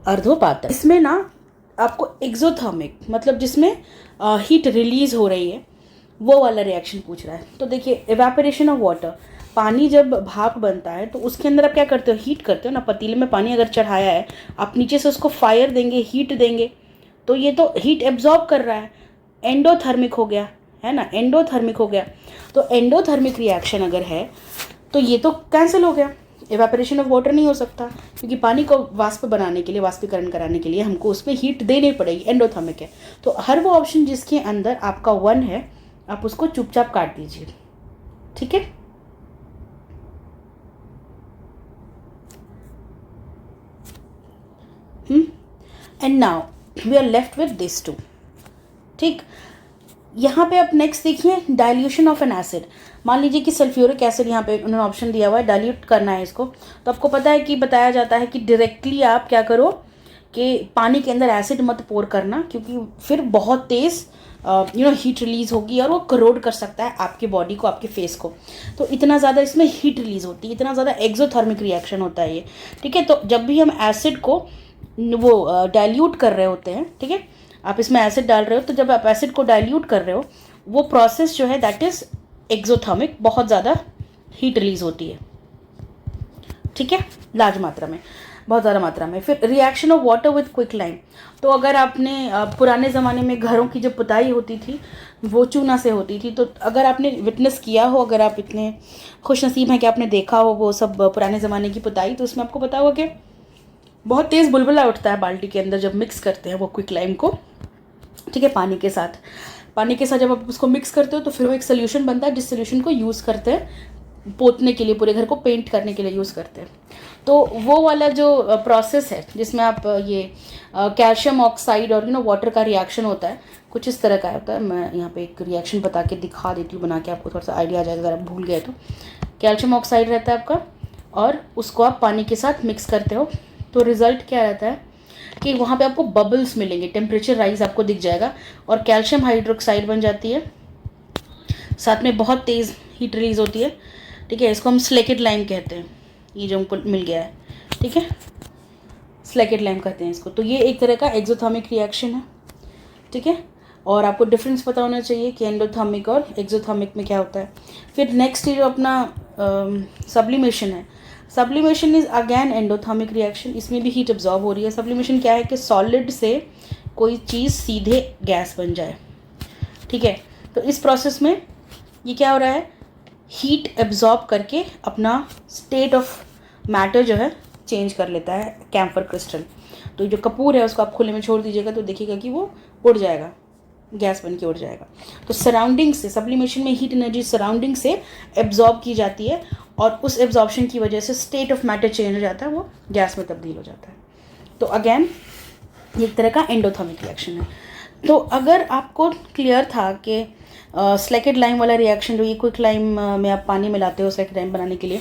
अर्धोपातन। इसमें ना आपको एक्सोथर्मिक मतलब जिसमें हीट रिलीज हो रही है वो वाला रिएक्शन पूछ रहा है। तो देखिए, एवापोरेशन ऑफ वाटर, पानी जब भाप बनता है तो उसके अंदर आप क्या करते हो, हीट करते हो ना। पतीले में पानी अगर चढ़ाया है, आप नीचे से उसको फायर देंगे, हीट देंगे, तो ये तो हीट एब्जॉर्ब कर रहा है, एंडोथर्मिक हो गया, है ना, एंडोथर्मिक हो गया। तो एंडोथर्मिक रिएक्शन अगर है तो ये तो कैंसिल हो गया, एवापोरेशन ऑफ वाटर नहीं हो सकता, क्योंकि पानी को वाष्प बनाने के लिए, वाष्पीकरण कराने के लिए हमको उसमें हीट देनी पड़ेगी, एंडोथर्मिक है। तो हर वो ऑप्शन जिसके अंदर आपका 1 है, आप उसको चुपचाप काट दीजिए। ठीक है, and now we are left with this 2। ठीक, यहाँ पे आप नेक्स्ट देखिए, डाइल्यूशन ऑफ एन एसिड। मान लीजिए कि सल्फ्यूरिक एसिड यहाँ पे उन्होंने ऑप्शन दिया हुआ है, डाइल्यूट करना है इसको। तो आपको पता है कि बताया जाता है कि डायरेक्टली आप क्या करो कि पानी के अंदर एसिड मत पोर करना, क्योंकि फिर बहुत तेज़ हीट रिलीज होगी और वो करोड कर सकता है आपके बॉडी को, आपके फेस को। तो इतना ज़्यादा इसमें हीट रिलीज होती है, इतना ज़्यादा एक्सोथर्मिक रिएक्शन होता है ये। ठीक है, तो जब भी हम एसिड को वो डाइल्यूट कर रहे होते हैं, ठीक है, आप इसमें एसिड डाल रहे हो, तो जब आप एसिड को डाइल्यूट कर रहे हो, वो प्रोसेस जो है दैट इज़ एक्सोथर्मिक, बहुत ज़्यादा हीट रिलीज होती है। ठीक है, लार्ज मात्रा में, बहुत ज़्यादा मात्रा में। फिर reaction of water with quicklime. तो अगर आपने पुराने ज़माने में घरों की जो पुताई होती थी वो चूना से होती थी, तो अगर आपने विटनेस किया हो, अगर आप इतने खुशनसीब हैं कि आपने देखा हो वो सब पुराने ज़माने की पुताई, तो उसमें आपको पता होगा कि बहुत तेज़ बुलबुला उठता है बाल्टी के अंदर जब मिक्स करते हैं वो क्विकलाइम को। ठीक है, पानी के साथ जब आप उसको मिक्स करते हो तो फिर वो एक सोल्यूशन बनता है, जिस सोल्यूशन को यूज़ करते हैं पोतने के लिए, पूरे घर को पेंट करने के लिए यूज़ करते हैं। तो वो वाला जो प्रोसेस है जिसमें आप ये कैल्शियम ऑक्साइड और वाटर का रिएक्शन होता है, कुछ इस तरह का होता है। मैं यहाँ पे एक रिएक्शन बता के दिखा देती हूँ, बना के, आपको थोड़ा सा आइडिया आ जाएगा अगर आप भूल गए तो। कैल्शियम ऑक्साइड रहता है आपका, और उसको आप पानी के साथ मिक्स करते हो, तो रिज़ल्ट क्या रहता है कि वहाँ पे आपको बबल्स मिलेंगे, टेम्परेचर राइज आपको दिख जाएगा, और कैल्शियम हाइड्रोक्साइड बन जाती है, साथ में बहुत तेज़ हीट रिलीज होती है। ठीक है, इसको हम स्लेकेट लाइम कहते हैं, ये जो हमको मिल गया है। ठीक है, स्लेकेट लाइम कहते हैं इसको। तो ये एक तरह का एक्सोथर्मिक रिएक्शन है। ठीक है, और आपको डिफरेंस पता होना चाहिए कि एंडोथर्मिक और एक्सोथर्मिक में क्या होता है। फिर नेक्स्ट ये जो अपना सब्लिमेशन है, sublimation is again endothermic reaction, इसमें भी हीट एब्जॉर्ब हो रही है। सब्लिमेशन क्या है कि सॉलिड से कोई चीज़ सीधे गैस बन जाए। ठीक है, तो इस प्रोसेस में ये क्या हो रहा है, हीट एब्जॉर्ब करके अपना स्टेट ऑफ मैटर जो है चेंज कर लेता है कैम्फर क्रिस्टल। तो जो कपूर है उसको आप खुले में छोड़ दीजिएगा तो देखिएगा कि वो उड़ जाएगा, गैस बन के उड़ जाएगा। तो सराउंडिंग से, सब्लिमेशन में हीट एनर्जी सराउंडिंग से एब्जॉर्ब की जाती है और उस एब्जॉर्प्शन की वजह से स्टेट ऑफ मैटर चेंज हो जाता है, वो गैस में तब्दील हो जाता है। तो अगेन ये एक तरह का एंडोथर्मिक रिएक्शन है। तो अगर आपको क्लियर था कि स्लेकेट लाइम वाला रिएक्शन जो ये क्विक लाइम में आप पानी मिलाते हो स्लेकेट लाइम बनाने के लिए,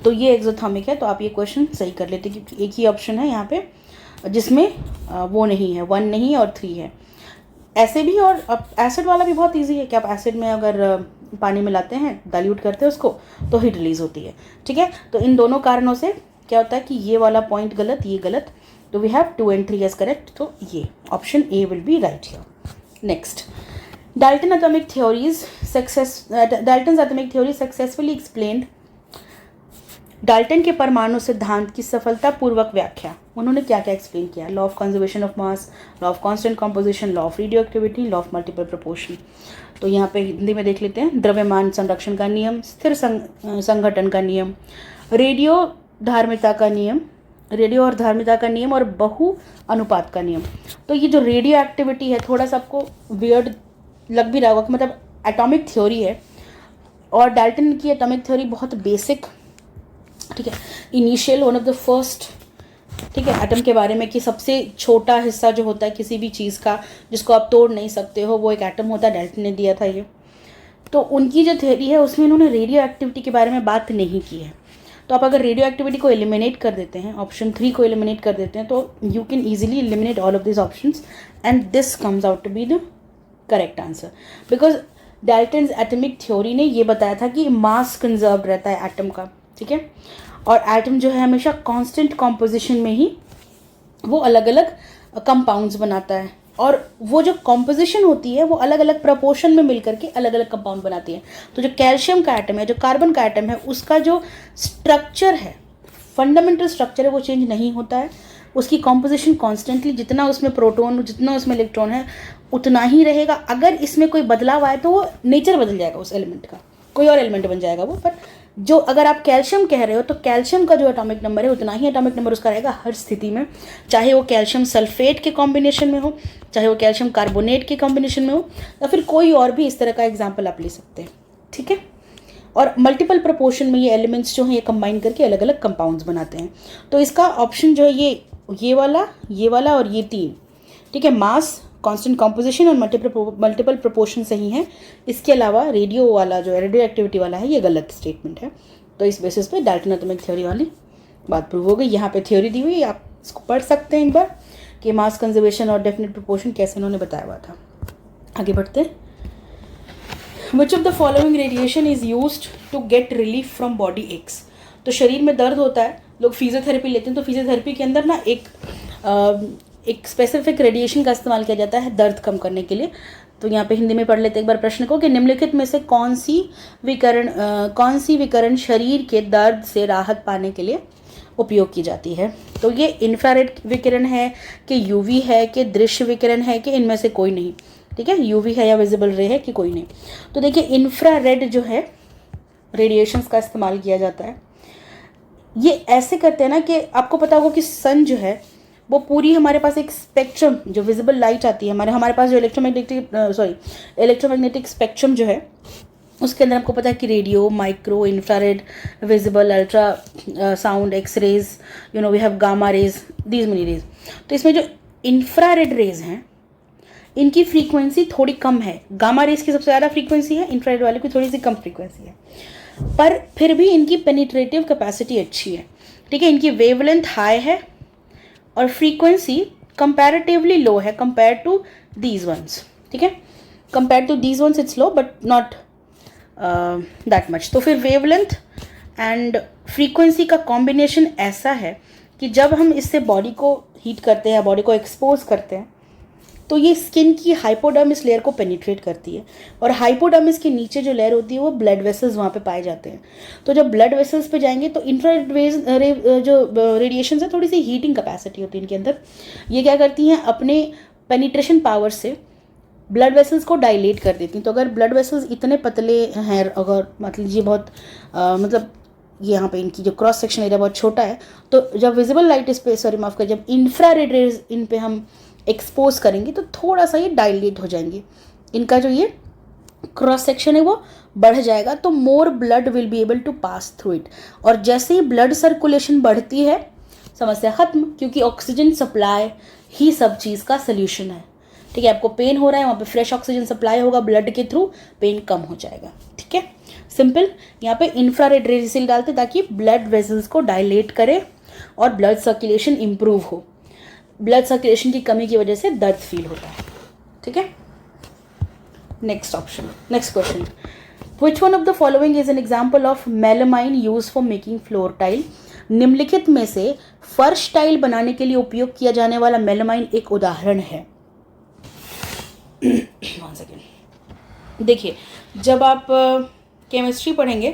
तो ये एक्सोथर्मिक है, तो आप ये क्वेश्चन सही कर लेते क्योंकि एक ही ऑप्शन है यहाँ पे जिसमें वो नहीं है, 1 नहीं और 3 है। ऐसे भी, और अब एसिड वाला भी बहुत इजी है कि आप एसिड में अगर पानी मिलाते हैं, डाइल्यूट करते हैं उसको, तो हीट रिलीज होती है। ठीक है, तो इन दोनों कारणों से क्या होता है कि ये वाला पॉइंट गलत, ये गलत, तो we have 2 and 3 as correct. तो ये option A will be right here. Next, Dalton's atomic theory successfully explained. Dalton के परमाणु सिद्धांत की सफलतापूर्वक व्याख्या उन्होंने क्या क्या एक्सप्लेन किया? Law of conservation of mass, law of constant composition, law of radio activity, law of multiple proportion. तो यहाँ पे हिंदी में देख लेते हैं। द्रव्यमान संरक्षण का नियम, स्थिर संघटन का नियम, रेडियो और धार्मिकता का नियम और बहु अनुपात का नियम। तो ये जो रेडियो एक्टिविटी है, थोड़ा सा आपको वियर्ड लग भी रहा होगा कि मतलब एटॉमिक थ्योरी है और डाल्टन की एटॉमिक थ्योरी बहुत बेसिक, ठीक है, initial, one of the first, ठीक है, एटम के बारे में कि सबसे छोटा हिस्सा जो होता है किसी भी चीज़ का जिसको आप तोड़ नहीं सकते हो वो एक एटम होता है, डाल्टन ने दिया था ये। तो उनकी जो थ्योरी है उसमें उन्होंने रेडियो एक्टिविटी के बारे में बात नहीं की है। तो आप अगर रेडियो एक्टिविटी को एलिमिनेट कर देते हैं, ऑप्शन 3 को एलिमिनेट कर देते हैं, तो you can easily eliminate all of this options and this comes out to be the correct answer. Because Dalton's atomic theory ने ये बताया था कि मास कंजर्व रहता है एटम का, ठीक है, और एटम जो है हमेशा कांस्टेंट कॉम्पोजिशन में ही वो अलग अलग कंपाउंड्स बनाता है और वो जो कॉम्पोजिशन होती है वो अलग अलग प्रपोर्शन में मिलकर के अलग अलग कंपाउंड बनाती है। तो जो कैल्शियम का एटम है, जो कार्बन का एटम है, उसका जो स्ट्रक्चर है, फंडामेंटल स्ट्रक्चर है, वो चेंज नहीं होता है। उसकी कॉम्पोजिशन कॉन्स्टेंटली, जितना उसमें प्रोटॉन, जितना उसमें इलेक्ट्रॉन है उतना ही रहेगा। अगर इसमें कोई बदलाव आए तो वो नेचर बदल जाएगा उस एलिमेंट का, कोई और एलिमेंट बन जाएगा वो। पर जो अगर आप कैल्शियम कह रहे हो तो कैल्शियम का जो एटॉमिक नंबर है उतना ही एटॉमिक नंबर उसका रहेगा हर स्थिति में, चाहे वो कैल्शियम सल्फेट के कॉम्बिनेशन में हो, चाहे वो कैल्शियम कार्बोनेट के कॉम्बिनेशन में हो, या फिर कोई और भी इस तरह का एग्जाम्पल आप ले सकते हैं, ठीक है। और मल्टीपल प्रोपोर्शन में ये एलिमेंट्स जो हैं ये कंबाइन करके अलग अलग कंपाउंड्स बनाते हैं। तो इसका ऑप्शन जो है ये वाला और ये 3, ठीक है, मास, कांस्टेंट कॉम्पोजिशन और मल्टीपल प्रोपोर्शन सही है। इसके अलावा रेडियो वाला जो रेडियो एक्टिविटी वाला है ये गलत स्टेटमेंट है। तो इस बेसिस पे डाल्टन एटॉमिक थ्योरी वाली बात प्रूव हो गई। यहाँ पे थ्योरी दी हुई, आप इसको पढ़ सकते हैं एक बार कि मास कंजर्वेशन और डेफिनेट प्रोपोर्शन कैसे उन्होंने बताया हुआ था। आगे बढ़ते हैं। Which of the following radiation is used to get relief from body aches. तो शरीर में दर्द होता है, लोग फिजियोथेरेपी लेते हैं, तो फिजियोथेरेपी के अंदर ना एक स्पेसिफिक रेडिएशन का इस्तेमाल किया जाता है दर्द कम करने के लिए। तो यहाँ पे हिंदी में पढ़ लेते एक बार प्रश्न को कि निम्नलिखित में से कौन सी विकिरण शरीर के दर्द से राहत पाने के लिए उपयोग की जाती है। तो ये इंफ्रारेड विकिरण है कि यूवी है कि दृश्य विकिरण है कि इनमें से कोई नहीं, ठीक है, यूवी है या विजिबल रे है कि कोई नहीं। तो देखिए इंफ्रारेड जो है रेडिएशंस का इस्तेमाल किया जाता है। ये ऐसे करते हैं ना कि आपको पता होगा कि सन जो है वो पूरी हमारे पास एक स्पेक्ट्रम, जो विजिबल लाइट आती है हमारे पास जो इलेक्ट्रोमैग्नेटिक स्पेक्ट्रम जो है उसके अंदर आपको पता है कि radio, micro, infrared, visible, ultra sound, X rays, we have gamma rays, these many rays. तो इसमें जो इंफ्रारेड रेज हैं इनकी फ्रीक्वेंसी थोड़ी कम है। गामा रेज की सबसे ज़्यादा फ्रीक्वेंसी है, इंफ्रारेड वाले की थोड़ी सी कम फ्रीक्वेंसी है, पर फिर भी इनकी पेनिट्रेटिव कैपेसिटी अच्छी है, ठीक है। इनकी वेवलेंथ हाई है और फ्रीक्वेंसी कंपैरेटिवली लो है कंपेयर टू दीज वंस, ठीक है। Compare to these ones it's low but not that much. तो फिर वेवलेंथ एंड फ्रीक्वेंसी का कॉम्बिनेशन ऐसा है कि जब हम इससे बॉडी को हीट करते हैं, बॉडी को एक्सपोज करते हैं, तो ये स्किन की हाइपोडर्मिस लेयर को पेनिट्रेट करती है और हाइपोडर्मिस के नीचे जो लेयर होती है वो ब्लड वेसल्स वहाँ पे पाए जाते हैं। तो जब ब्लड वेसल्स पे जाएंगे तो इंफ्रारेड जो रेडिएशन है थोड़ी सी हीटिंग कैपेसिटी होती है इनके अंदर। ये क्या करती हैं, अपने पेनिट्रेशन पावर से ब्लड वेसल्स को डायलेट कर देती हैं। तो अगर ब्लड वेसल्स इतने पतले हैं, अगर मतलब ये बहुत मतलब यहाँ पे इनकी जो क्रॉस सेक्शन एरिया बहुत छोटा है, तो जब विजिबल लाइट इस पे, सॉरी माफ कर, जब इंफ्रारेड रेज इन पे हम एक्सपोज करेंगे तो थोड़ा सा ये डायलेट हो जाएंगे, इनका जो ये क्रॉस सेक्शन है वो बढ़ जाएगा, तो more blood will be able to pass through it. और जैसे ही ब्लड सर्कुलेशन बढ़ती है समस्या खत्म, क्योंकि ऑक्सीजन सप्लाई ही सब चीज़ का सोल्यूशन है। ठीक है, आपको पेन हो रहा है, वहाँ पे फ्रेश ऑक्सीजन सप्लाई होगा ब्लड के थ्रू, पेन कम हो जाएगा। ठीक है, सिंपल। यहाँ पे इंफ्रारेड रेज इसलिए डालते ताकि ब्लड वेसल्स को डायलेट करे और ब्लड सर्कुलेशन इंप्रूव हो। ब्लड सर्कुलेशन की कमी की वजह से दर्द फील होता है। ठीक है, next question, which one of the following is an example of melamine use for making floor tile. निम्नलिखित में से फर्श टाइल बनाने के लिए उपयोग किया जाने वाला मेलामाइन एक उदाहरण है। देखिए, जब आप केमिस्ट्री पढ़ेंगे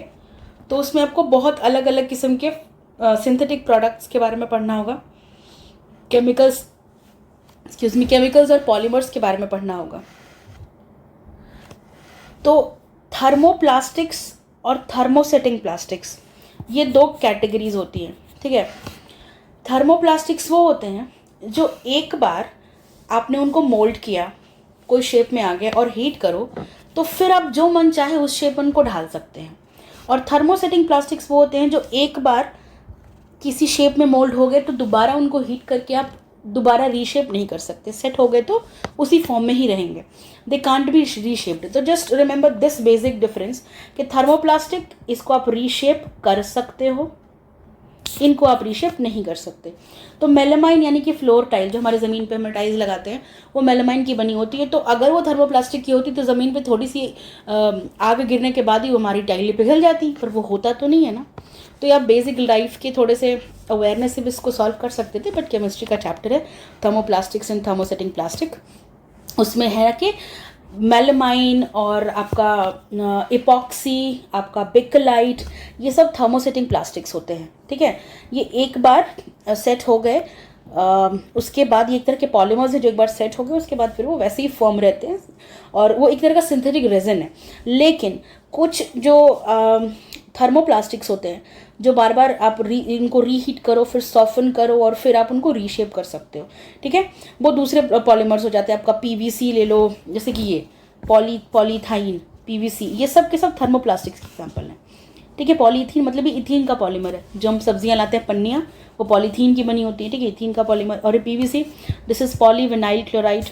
तो उसमें आपको बहुत अलग अलग किस्म के सिंथेटिक प्रोडक्ट्स के बारे में पढ़ना होगा, केमिकल्स और पॉलीमर्स के बारे में पढ़ना होगा। तो थर्मोप्लास्टिक्स और थर्मोसेटिंग प्लास्टिक्स, ये दो कैटेगरीज होती हैं। ठीक है, थर्मोप्लास्टिक्स वो होते हैं जो एक बार आपने उनको मोल्ड किया, कोई शेप में आ गया और हीट करो तो फिर आप जो मन चाहे उस शेप में उनको ढाल सकते हैं। और थर्मोसेटिंग प्लास्टिक्स वो होते हैं जो एक बार किसी शेप में मोल्ड हो गए तो दोबारा उनको हीट करके आप दोबारा रीशेप नहीं कर सकते, सेट हो गए तो उसी फॉर्म में ही रहेंगे, दे कांट बी रीशेप्ड। तो just remember this basic difference कि थर्मोप्लास्टिक, इसको आप रीशेप कर सकते हो, इनको आप रीशेप नहीं कर सकते। तो मेलामाइन यानी कि फ्लोर टाइल, जो हमारे ज़मीन पे हम टाइल्स लगाते हैं, वो मेलामाइन की बनी होती है। तो अगर वो थर्मोप्लास्टिक की होती तो ज़मीन पे थोड़ी सी आग गिरने के बाद ही वो हमारी टाइलें पिघल जाती, पर वो होता तो नहीं है ना। तो ये आप बेसिक लाइफ के थोड़े से अवेयरनेस से भी इसको सॉल्व कर सकते थे, बट केमिस्ट्री का चैप्टर है थर्मोप्लास्टिक्स एंड थर्मोसेटिंग प्लास्टिक, उसमें है कि मेलामाइन और आपका इपॉक्सी, आपका बेकलाइट, ये सब थर्मोसेटिंग प्लास्टिक्स होते हैं। ठीक है, ये एक बार सेट हो गए, उसके बाद ये एक तरह के पॉलीमर्स हैं जो एक बार सेट हो गए उसके बाद फिर वो वैसे ही फॉर्म रहते हैं, और वो एक तरह का सिंथेटिक रेजिन है। लेकिन कुछ जो थर्मोप्लास्टिक्स होते हैं जो बार बार आप इनको रीहीट करो, फिर सॉफ्टन करो और फिर आप उनको रीशेप कर सकते हो। ठीक है, वो दूसरे पॉलीमर्स हो जाते हैं। आपका पीवीसी ले लो, जैसे कि ये पॉलीथाइन, पीवीसी, ये सब के सब थर्मोप्लास्टिक्स के एग्जाम्पल हैं। ठीक है, पॉलीथीन मतलब ये इथीन का पॉलीमर है, जो हम सब्जियां लाते हैं पन्नियाँ, वो पॉलीथीन की बनी होती है। ठीक है, इथीन का पॉलीमर। और ये PVC, this is polyvinyl chloride,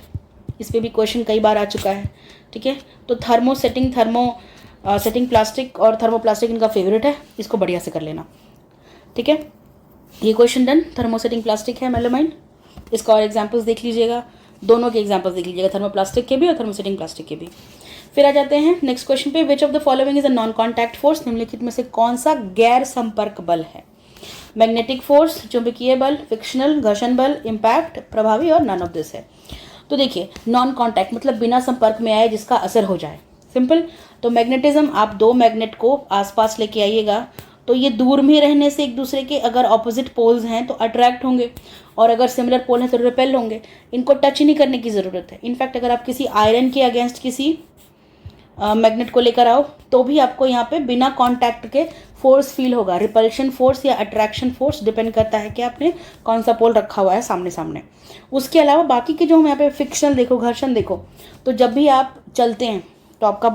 इस पर भी क्वेश्चन कई बार आ चुका है। ठीक है, तो सेटिंग प्लास्टिक और थर्मोप्लास्टिक इनका फेवरेट है, इसको बढ़िया से कर लेना। ठीक है, ये क्वेश्चन डन। थर्मोसेटिंग प्लास्टिक है मेलामाइन, इसका और एग्जांपल्स देख लीजिएगा, दोनों के एग्जांपल्स देख लीजिएगा, थर्मोप्लास्टिक के भी और थर्मोसेटिंग प्लास्टिक के भी। फिर आ जाते हैं नेक्स्ट क्वेश्चन पे, विच of the following is a non contact force. निम्नलिखित में से कौन सा गैर संपर्क बल है। मैग्नेटिक फोर्स, चुंबकीय बल, फिक्शनल, घर्षण बल, इम्पैक्ट, प्रभावी, और नन ऑफ दिस है। तो देखिए, नॉन कॉन्टैक्ट मतलब बिना संपर्क में आए जिसका असर हो जाए, सिंपल। तो मैग्नेटिज्म, आप दो मैग्नेट को आसपास लेके आइएगा तो ये दूर में रहने से एक दूसरे के, अगर ऑपोजिट पोल्स हैं तो अट्रैक्ट होंगे, और अगर सिमिलर पोल हैं तो रिपेल होंगे। इनको टच नहीं करने की ज़रूरत है। इनफैक्ट अगर आप किसी आयरन के अगेंस्ट किसी मैग्नेट को लेकर आओ तो भी आपको यहाँ पे बिना कांटेक्ट के फोर्स फील होगा। रिपल्शन फोर्स या अट्रैक्शन फोर्स डिपेंड करता है कि आपने कौन सा पोल रखा हुआ है सामने सामने। उसके अलावा बाकी के जो हम यहाँ पे फ्रिक्शन देखो, घर्षण देखो, तो जब भी आप चलते हैं तो आपका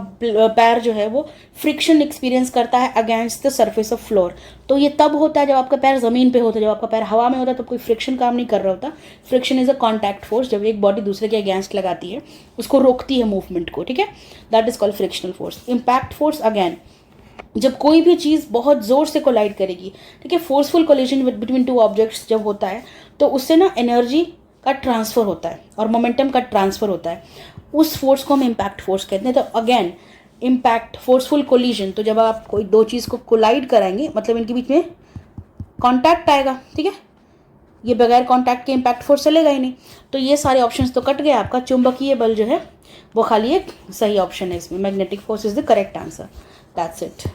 पैर जो है वो फ्रिक्शन एक्सपीरियंस करता है against the surface of floor. तो ये तब होता है जब आपका पैर ज़मीन पे होता है, जब आपका पैर हवा में होता है तो कोई फ्रिक्शन काम नहीं कर रहा होता। Friction is a contact force, जब एक बॉडी दूसरे के अगेंस्ट लगाती है, उसको रोकती है मूवमेंट को। ठीक है, that is called frictional force. Impact force again, जब कोई भी चीज़ बहुत ज़ोर से कोलाइड करेगी, ठीक है, forceful collision between two objects जब होता है तो उससे ना एनर्जी का ट्रांसफ़र होता है और मोमेंटम का ट्रांसफ़र होता है, उस फोर्स को हम इम्पैक्ट फोर्स कहते हैं। तो अगेन इम्पैक्ट, फोर्सफुल कोलिजन, तो जब आप कोई दो चीज़ को कोलाइड कराएंगे मतलब इनके बीच में कांटेक्ट आएगा। ठीक है, ये बगैर कांटेक्ट के इम्पैक्ट फोर्स चलेगा ही नहीं। तो ये सारे ऑप्शंस तो कट गए, आपका चुंबकीय बल जो है वो खाली एक सही ऑप्शन है इसमें। Magnetic force is the correct answer, that's it.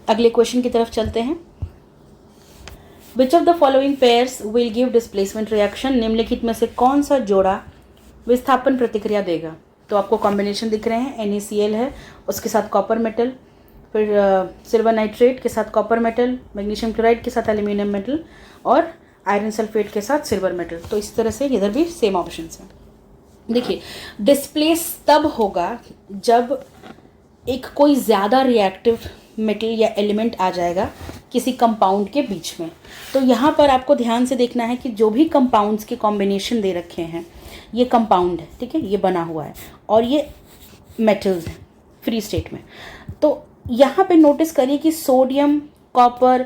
अगले क्वेश्चन की तरफ चलते हैं। Which of the following pairs will give displacement reaction, निम्नलिखित में से कौन सा जोड़ा विस्थापन प्रतिक्रिया देगा। तो आपको कॉम्बिनेशन दिख रहे हैं, NaCl है, उसके साथ कॉपर मेटल, फिर सिल्वर नाइट्रेट के साथ कॉपर मेटल, मैग्नीशियम क्लोराइड के साथ एल्यूमिनियम मेटल और आयरन सल्फेट के साथ सिल्वर मेटल। तो इस तरह से इधर भी सेम ऑप्शंस हैं। देखिए, डिस्प्लेस तब होगा जब एक कोई ज़्यादा रिएक्टिव मेटल या एलिमेंट आ जाएगा किसी कंपाउंड के बीच में। तो यहाँ पर आपको ध्यान से देखना है कि जो भी कंपाउंड्स के कॉम्बिनेशन दे रखे हैं, ये कंपाउंड है, ठीक है, ये बना हुआ है और ये मेटल्स हैं फ्री स्टेट में। तो यहाँ पे नोटिस करिए कि sodium, copper,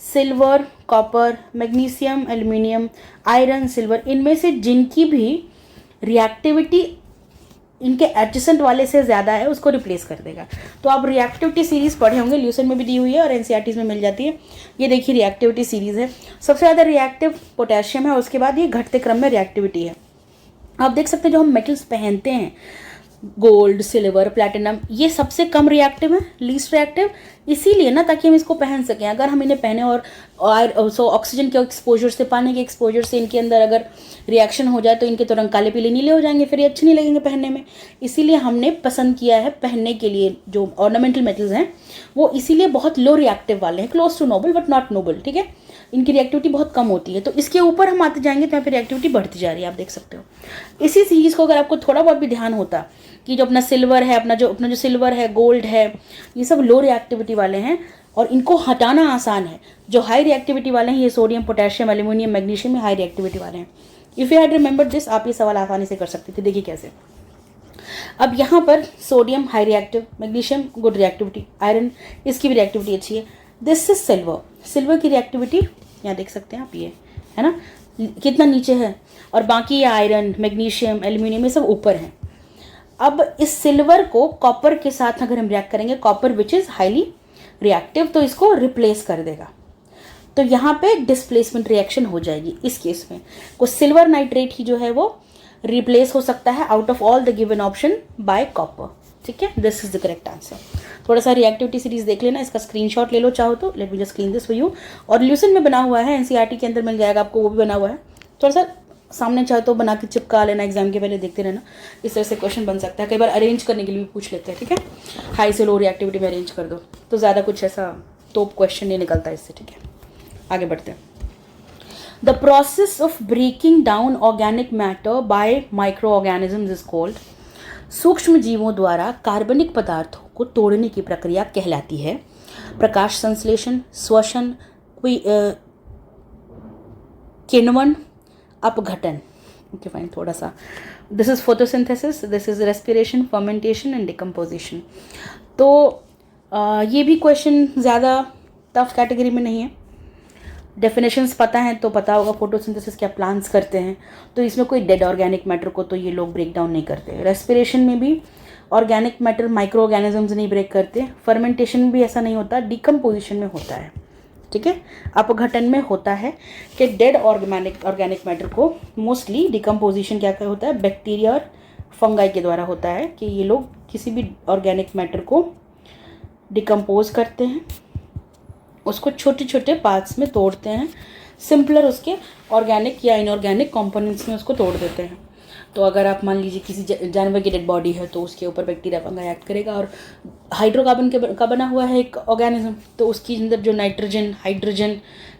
silver, copper, magnesium, aluminium, iron, silver, इनमें से जिनकी भी रिएक्टिविटी इनके एडजेसेंट वाले से ज़्यादा है उसको रिप्लेस कर देगा। तो आप रिएक्टिविटी सीरीज़ पढ़े होंगे, ल्यूसेंट में भी दी हुई है और एनसीईआरटी में मिल जाती है। ये देखिए रिएक्टिविटी सीरीज़ है, सबसे ज़्यादा रिएक्टिव पोटेशियम है, उसके बाद ये घटते क्रम में रिएक्टिविटी है। आप देख सकते हैं जो हम मेटल्स पहनते हैं, गोल्ड, सिल्वर, प्लैटिनम, ये सबसे कम रिएक्टिव है, लीस्ट रिएक्टिव, इसीलिए ना ताकि हम इसको पहन सकें। अगर हम इन्हें पहने और ऑक्सीजन के एक्सपोजर से, पानी के एक्सपोजर से इनके अंदर अगर रिएक्शन हो जाए तो इनके तो रंग काले पीले नीले हो जाएंगे, फिर ये अच्छे नहीं लगेंगे पहनने में। इसीलिए हमने पसंद किया है पहनने के लिए जो ऑर्नामेंटल मेटल्स हैं वो इसीलिए बहुत लो रिएक्टिव वाले हैं, close to noble but not noble, ठीक है, इनकी रिएक्टिविटी बहुत कम होती है। तो इसके ऊपर हम आते जाएंगे तो यहाँ पे रिएक्टिविटी बढ़ती जा रही है, आप देख सकते हो। इसी सीरीज़ को अगर आपको थोड़ा बहुत भी ध्यान होता कि जो अपना सिल्वर है, अपना जो सिल्वर है, गोल्ड है, ये सब लो रिएक्टिविटी वाले हैं और इनको हटाना आसान है। जो हाई रिएक्टिविटी वाले हैं ये सोडियम, पोटेशियम, एल्यूमिनियम, मैग्नीशियम में हाई रिएक्टिविटी वाले हैं। If you had remembered this, आप ये सवाल आसानी से कर सकते थे। देखिए कैसे। अब यहाँ पर sodium high reactive, magnesium good reactivity, iron इसकी भी रिएक्टिविटी अच्छी है। दिस इज सिल्वर, सिल्वर की रिएक्टिविटी यहाँ देख सकते हैं आप, ये है ना कितना नीचे है, और बाकी ये आयरन, मैग्नीशियम, एल्यूमिनियम ये सब ऊपर हैं। अब इस सिल्वर को कॉपर के साथ अगर हम रिएक्ट करेंगे, copper which is highly reactive, तो इसको रिप्लेस कर देगा। तो यहाँ पे डिस्प्लेसमेंट रिएक्शन हो जाएगी इस केस में। को सिल्वर नाइट्रेट ही जो है वो रिप्लेस हो सकता है out of all the given option buy copper, ठीक है, this is the correct answer. थोड़ा सा रिएक्टिविटी सीरीज देख लेना, इसका स्क्रीनशॉट ले लो चाहो तो, late me just clean this for you. और ल्यूसेंट में बना हुआ है, एनसीईआरटी के अंदर मिल जाएगा आपको, वो भी बना हुआ है। थोड़ा सा सामने चाहे तो बना के चिपका लेना, एग्जाम के पहले देखते रहना, इस तरह से क्वेश्चन बन सकता है। कई बार अरेंज करने के लिए भी पूछ लेते हैं, ठीक है, हाई से लो रिएक्टिविटी में अरेंज कर दो, तो ज़्यादा कुछ ऐसा तो क्वेश्चन नहीं निकलता इससे, ठीक है। आगे बढ़ते हैं। The process of breaking down organic matter by micro organisms is called, सूक्ष्म जीवों द्वारा कार्बनिक पदार्थों को तोड़ने की प्रक्रिया कहलाती है प्रकाश संश्लेषण, श्वसन, किण्वन, अपघटन। ओके फाइन, थोड़ा सा this is photosynthesis, this is respiration, fermentation and decomposition. तो ये भी क्वेश्चन ज़्यादा टफ कैटेगरी में नहीं है। डेफिनेशंस पता हैं तो पता होगा फोटोसिंथेसिस क्या प्लांट्स करते हैं, तो इसमें कोई डेड ऑर्गेनिक मैटर को तो ये लोग ब्रेक डाउन नहीं करते। रेस्पिरेशन में भी ऑर्गेनिक मैटर माइक्रो ऑर्गेनिजम्स नहीं ब्रेक करते। फर्मेंटेशन भी ऐसा नहीं होता, डिकम्पोजिशन में होता है, ठीक है। अपघटन में होता है कि डेड ऑर्गेनिक मैटर को मोस्टली डिकम्पोजिशन क्या होता है, बैक्टीरिया और फंगाई के द्वारा होता है कि ये लोग किसी भी ऑर्गेनिक मैटर को डिकम्पोज करते हैं, उसको छोटे छोटे पार्ट्स में तोड़ते हैं, सिंपलर उसके ऑर्गेनिक या इनऑर्गेनिक कंपोनेंट्स में उसको तोड़ देते हैं। तो अगर आप मान लीजिए किसी जानवर की डेड बॉडी है तो उसके ऊपर बैक्टीरिया फंगाई एक्ट करेगा, और हाइड्रोकार्बन का बना हुआ है एक ऑर्गेनिज्म, तो उसकी अंदर जो नाइट्रोजन, हाइड्रोजन,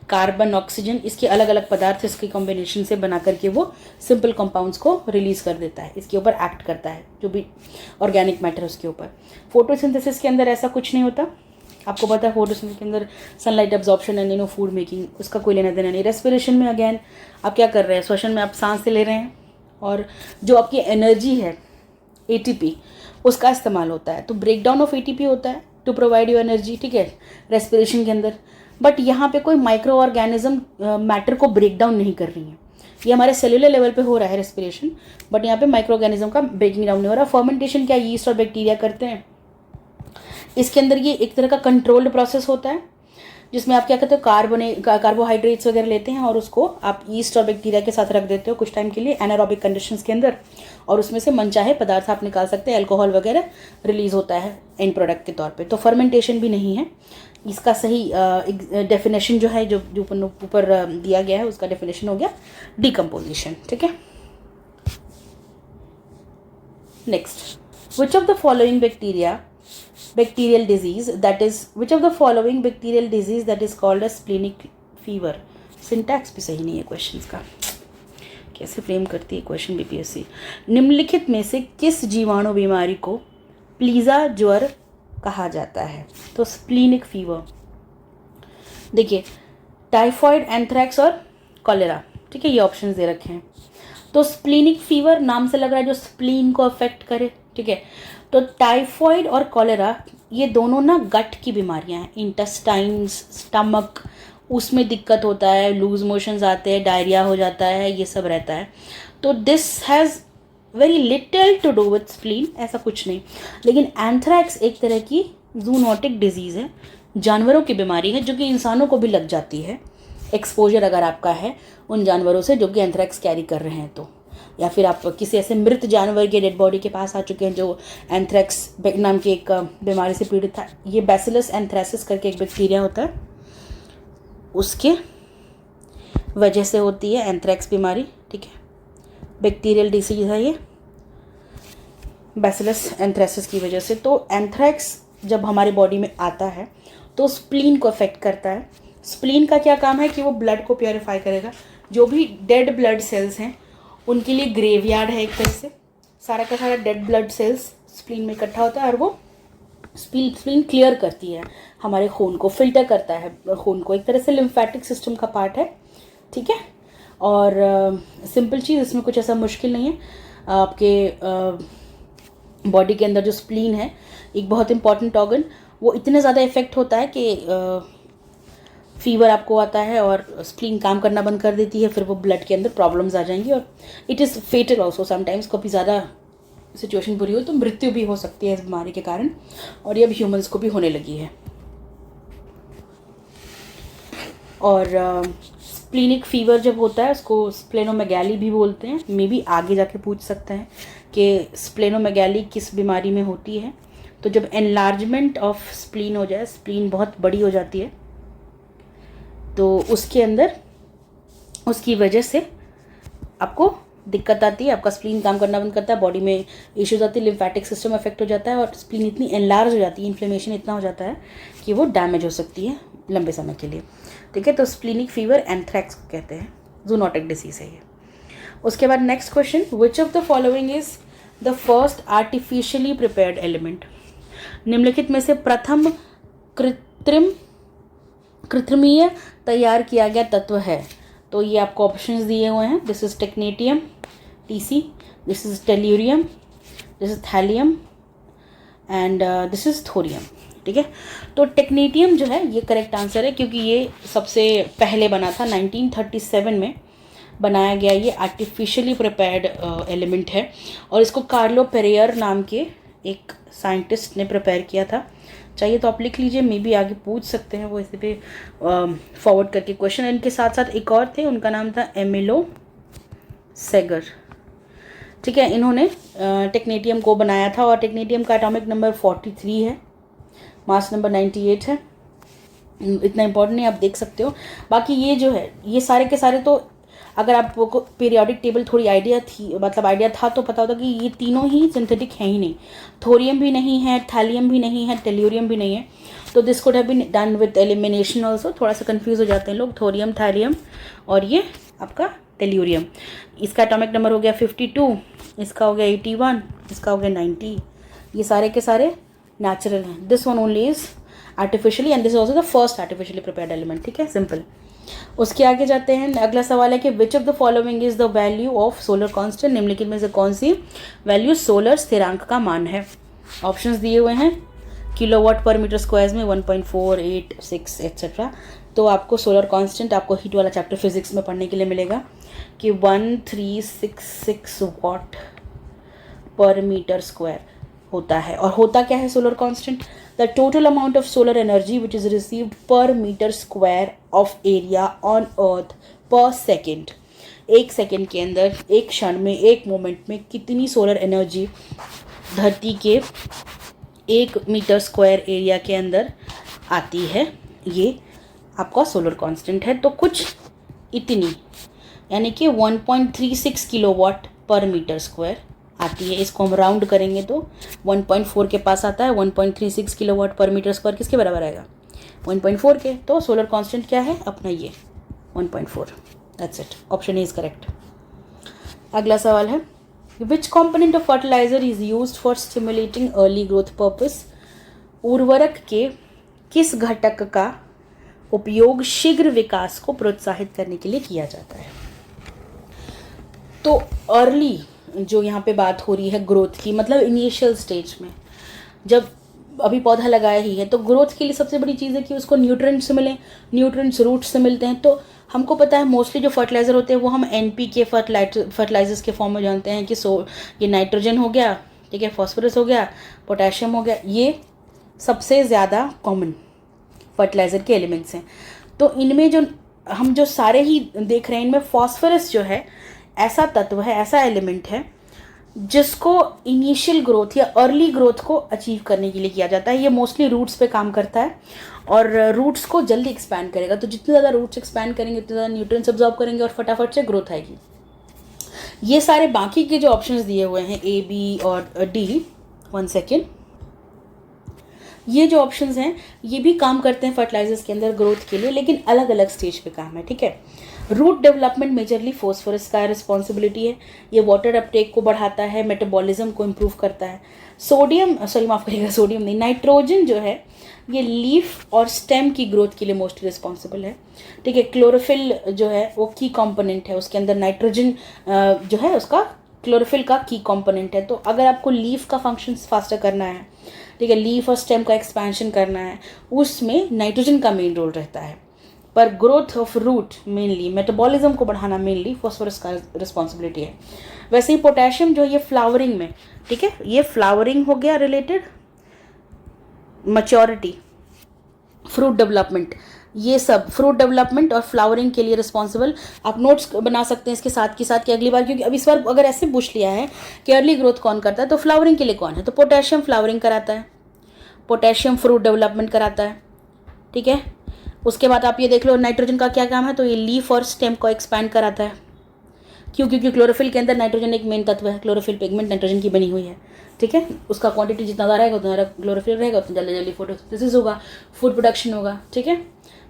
कार्बन, ऑक्सीजन, इसके अलग अलग पदार्थ इसके कॉम्बिनेशन से बना करके वो सिंपल कंपाउंड्स को रिलीज कर देता है, इसके ऊपर एक्ट करता है जो भी ऑर्गेनिक मैटर है उसके ऊपर। फोटोसिंथेसिस के अंदर ऐसा कुछ नहीं होता, आपको पता है फोटोसिंथेसिस के अंदर sunlight absorption and food making, उसका कोई लेना देना नहीं। रेस्पिरेशन में अगेन आप क्या कर रहे हैं, श्वसन में आप सांस से ले रहे हैं और जो आपकी एनर्जी है ATP उसका इस्तेमाल होता है, तो ब्रेक डाउन ऑफ ATP होता है टू प्रोवाइड यू एनर्जी, ठीक है, रेस्पिरेशन के अंदर। बट यहाँ पे कोई माइक्रो ऑर्गेनिज्म मैटर को ब्रेक डाउन नहीं कर रही है, ये हमारे सेल्यूलर लेवल पे हो रहा है रेस्पिरेशन, बट यहाँ पे माइक्रो ऑर्गेनिज्म का ब्रेकिंग डाउन नहीं हो रहा। फर्मेंटेशन क्या यीस्ट और बैक्टीरिया करते हैं, इसके अंदर ये एक तरह का कंट्रोल्ड प्रोसेस होता है जिसमें आप क्या कहते हो, कार्बोहाइड्रेट्स वगैरह लेते हैं और उसको आप ईस्ट और बैक्टीरिया के साथ रख देते हो कुछ टाइम के लिए एनारोबिक कंडीशंस के अंदर, और उसमें से मनचाहे पदार्थ आप निकाल सकते हैं, अल्कोहल वगैरह रिलीज होता है एंड प्रोडक्ट के तौर पे। तो फर्मेंटेशन भी नहीं है, इसका सही डेफिनेशन जो है, जो ऊपर दिया गया है, उसका डेफिनेशन हो गया डिकम्पोजिशन। ठीक है, next, which of the following bacterial disease that is which of the following bacterial disease that is called as splenic fever? Syntax भी सही नहीं है क्वेश्चंस का, कैसे फ्रेम करती है क्वेश्चन बीपीएससी। निम्नलिखित में से किस जीवाणु बीमारी को प्लीजा ज्वर कहा जाता है? तो स्प्लीनिक फीवर, देखिए टाइफॉइड, एंथ्रैक्स और कॉलेरा। ठीक है, ये ऑप्शंस दे रखे हैं। तो स्प्लीनिक फीवर नाम से लग रहा है जो स्प्लीन को अफेक्ट करे। ठीक है, तो टाइफॉइड और कॉलेरा ये दोनों ना गट की बीमारियां हैं, इंटेस्टाइन्स, स्टमक, उसमें दिक्कत होता है, लूज मोशंस आते हैं, डायरिया हो जाता है, ये सब रहता है। तो this has very little to do with spleen, ऐसा कुछ नहीं। लेकिन एंथ्रैक्स एक तरह की जूनोटिक डिजीज़ है, जानवरों की बीमारी है, जो कि इंसानों को भी लग जाती है, एक्सपोजर अगर आपका है उन जानवरों से जो कि एंथ्रैक्स कैरी कर रहे हैं तो, या फिर आप किसी ऐसे मृत जानवर के डेड बॉडी के पास आ चुके हैं जो एंथ्रैक्स नाम की एक बीमारी से पीड़ित था। ये बैसिलस एंथ्रेसिस करके एक बैक्टीरिया होता है, उसके वजह से होती है एंथ्रैक्स बीमारी। ठीक है, बैक्टीरियल डिसीज है ये, बैसिलस एंथ्रेसिस की वजह से। तो एंथ्रैक्स जब हमारे बॉडी में आता है तो स्प्लीन को अफेक्ट करता है। स्प्लीन का क्या काम है कि वो ब्लड को प्योरीफाई करेगा। जो भी डेड ब्लड सेल्स हैं उनके लिए ग्रेवयार्ड है एक तरह से, सारा का सारा डेड ब्लड सेल्स स्प्लीन में इकट्ठा होता है और वो स्प्लीन क्लियर करती है हमारे खून को, फिल्टर करता है खून को, एक तरह से लिम्फेटिक सिस्टम का पार्ट है। ठीक है, और सिंपल चीज़, इसमें कुछ ऐसा मुश्किल नहीं है। आपके बॉडी के अंदर जो स्प्लीन है, एक बहुत इंपॉर्टेंट ऑर्गन, वो इतने ज़्यादा इफेक्ट होता है कि फीवर आपको आता है और स्प्लीन काम करना बंद कर देती है, फिर वो ब्लड के अंदर प्रॉब्लम्स आ जाएंगी और it is fatal also sometimes. कभी ज़्यादा सिचुएशन बुरी हो तो मृत्यु भी हो सकती है इस बीमारी के कारण, और ये अब ह्यूमंस को भी होने लगी है। और स्प्लीनिक फीवर जब होता है उसको स्प्लेनोमेगैली भी बोलते हैं। मे बी आगे जाके पूछ सकते हैं कि स्प्लेनोमेगैली किस बीमारी में होती है। तो जब एनलार्जमेंट ऑफ स्प्लीन हो जाए, स्प्लीन बहुत बड़ी हो जाती है, तो उसके अंदर उसकी वजह से आपको दिक्कत आती है, आपका स्प्लीन काम करना बंद करता है, बॉडी में इश्यूज आती है, लिम्फेटिक सिस्टम अफेक्ट हो जाता है और स्प्लीन इतनी एनलार्ज हो जाती है, इन्फ्लेमेशन इतना हो जाता है कि वो डैमेज हो सकती है लंबे समय के लिए। ठीक है, तो स्प्लीनिक फीवर एंथ्रैक्स को कहते हैं, जूनोटिक डिसीज है ये। उसके बाद next question, which of the following is the first artificially prepared element? निम्नलिखित में से प्रथम कृत्रिमीय तैयार किया गया तत्व है। तो ये आपको ऑप्शंस दिए हुए हैं। This is technetium, TC, this is tellurium, this is thallium and this is thorium. ठीक है, तो टेक्नेटियम जो है ये करेक्ट आंसर है, क्योंकि ये सबसे पहले बना था, 1937 में बनाया गया ये आर्टिफिशियली प्रिपेयर्ड एलिमेंट है, और इसको कार्लो पेरेयर नाम के एक साइंटिस्ट ने प्रिपेयर किया था। चाहिए तो आप लिख लीजिए, मे बी आगे पूछ सकते हैं वो इसी पे फॉरवर्ड करके क्वेश्चन। इनके साथ साथ एक और थे, उनका नाम था एमिलो सेगर। ठीक है, इन्होंने टेक्नेटियम को बनाया था, और टेक्नेटियम का एटॉमिक नंबर 43 है, मास नंबर 98 है। इतना इंपॉर्टेंट नहीं, आप देख सकते हो। बाकी ये जो है, ये सारे के सारे, तो अगर आपको पीरियोडिक टेबल थोड़ी आइडिया थी, मतलब आइडिया था, तो पता होता कि ये तीनों ही सिंथेटिक हैं ही नहीं। थोरियम भी नहीं है, थैलियम भी नहीं है, टेल्यूरियम भी नहीं है। तो this could have been done with elimination also. थोड़ा सा कंफ्यूज हो जाते हैं लोग, थोरियम, थैलियम और ये आपका टेल्यूरियम। इसका एटॉमिक नंबर हो गया 52, इसका हो गया 81, इसका हो गया 90। ये सारे के सारे नेचुरल हैं। This one only is artificially and this is also the first artificially prepared element. ठीक है, सिंपल। उसके आगे जाते हैं। अगला सवाल है कि which of the following is the value of solar constant? निम्नलिखित में से कौन सी वैल्यू सोलर स्थिरांक का मान है? ऑप्शंस दिए हुए हैं, किलोवाट पर मीटर स्क्वायर में 1.486 एक्सेट्रा। तो आपको सोलर कांस्टेंट आपको हीट वाला चैप्टर फिजिक्स में पढ़ने के लिए मिलेगा कि 1366 वाट पर मीटर स्क्वायर होता है। और होता क्या है solar constant? The total amount of solar energy which is received per metre square of area on earth per second. एक सेकेंड के अंदर, एक क्षण में, एक मोमेंट में कितनी सोलर एनर्जी धरती के 1 मीटर स्क्वायर एरिया के अंदर आती है ये आपका सोलर कांस्टेंट है। तो कुछ इतनी यानी कि 1.36 किलोवाट पर मीटर स्क्वायर आती है। इसको हम राउंड करेंगे तो 1.4 के पास आता है। 1.36 किलोवाट पर मीटर स्क्वायर किसके बराबर आएगा? 1.4 के। तो सोलर कांस्टेंट क्या है अपना? ये 1.4। That's it, option A is correct. अगला सवाल है, which component of fertiliser is used for stimulating early growth purpose? उर्वरक के किस घटक का उपयोग शीघ्र विकास को प्रोत्साहित करने के लिए किया जाता है? तो अर्ली जो यहाँ पे बात हो रही है ग्रोथ की, मतलब इनिशियल स्टेज में जब अभी पौधा लगाया ही है, तो ग्रोथ के लिए सबसे बड़ी चीज़ है कि उसको न्यूट्रिएंट्स मिलें। न्यूट्रिएंट्स रूट से मिलते हैं। तो हमको पता है मोस्टली जो फर्टिलाइज़र होते हैं वो हम NPK फर्टिलाइजर्स के फॉर्म में जानते हैं कि ये नाइट्रोजन हो गया, ठीक है, फॉस्फोरस हो गया, पोटेशियम हो गया, ये सबसे ज़्यादा कॉमन फर्टिलाइज़र के एलिमेंट्स हैं। तो इनमें जो हम जो सारे ही देख रहे हैं, इनमें फॉस्फोरस जो है ऐसा तत्व है, ऐसा एलिमेंट है जिसको इनिशियल ग्रोथ या अर्ली ग्रोथ को अचीव करने के लिए किया जाता है। ये मोस्टली रूट्स पे काम करता है और रूट्स को जल्दी एक्सपैंड करेगा। तो जितने ज़्यादा रूट्स एक्सपैंड करेंगे उतने ज़्यादा न्यूट्रिएंट्स अब्जॉर्ब करेंगे और फटाफट से ग्रोथ आएगी। ये सारे बाकी के जो ऑप्शंस दिए हुए हैं A, B और D, 1 सेकेंड, ये जो ऑप्शंस हैं ये भी काम करते हैं फर्टिलाइजर्स के अंदर ग्रोथ के लिए, लेकिन अलग अलग स्टेज पे काम है, ठीक है। रूट डेवलपमेंट मेजरली फॉस्फोरस का रिस्पॉन्सिबिलिटी है। ये वाटर अपटेक को बढ़ाता है, मेटाबॉलिज्म को इम्प्रूव करता है। सोडियम नहीं, नाइट्रोजन जो है ये लीफ और स्टेम की ग्रोथ के लिए मोस्टली रिस्पॉन्सिबल है, ठीक है। क्लोरोफिल जो है वो की कॉम्पोनेंट है, उसके अंदर नाइट्रोजन जो है उसका क्लोरोफिल का की कॉम्पोनेंट है। तो अगर आपको लीफ का फंक्शन फास्टर करना है, ठीक है, लीफ और स्टेम का एक्सपेंशन करना है, उसमें नाइट्रोजन का मेन रोल रहता है। पर growth of root mainly, metabolism को बढ़ाना मेनली फॉस्फोरस का रिस्पॉन्सिबिलिटी है। वैसे ही पोटेशियम जो ये फ्लावरिंग में, ठीक है, ये फ्लावरिंग हो गया रिलेटेड, मैच्योरिटी, फ्रूट डेवलपमेंट, ये सब फ्रूट डेवलपमेंट और फ्लावरिंग के लिए रिस्पॉन्सिबल। आप नोट्स बना सकते हैं इसके साथ के साथ कि अगली बार, क्योंकि अब इस बार अगर ऐसे पूछ लिया है कि अर्ली ग्रोथ कौन करता है तो फ्लावरिंग के लिए कौन है, तो पोटेशियम फ्लावरिंग कराता है, पोटेशियम फ्रूट डेवलपमेंट कराता है, ठीक है। उसके बाद आप ये देख लो नाइट्रोजन का क्या काम है, तो ये लीफ और स्टेम को एक्सपैंड कराता है। क्यों? क्योंकि क्लोरोफिल के अंदर नाइट्रोजन एक मेन तत्व है, क्लोरोफिल पिगमेंट नाइट्रोजन की बनी हुई है, ठीक है। उसका क्वांटिटी जितना ज़्यादा रहेगा उतना ज़्यादा क्लोरोफिल रहेगा, उतना जल्दी जल्दी फोटोसिंथेसिस होगा, फूड प्रोडक्शन होगा, ठीक है।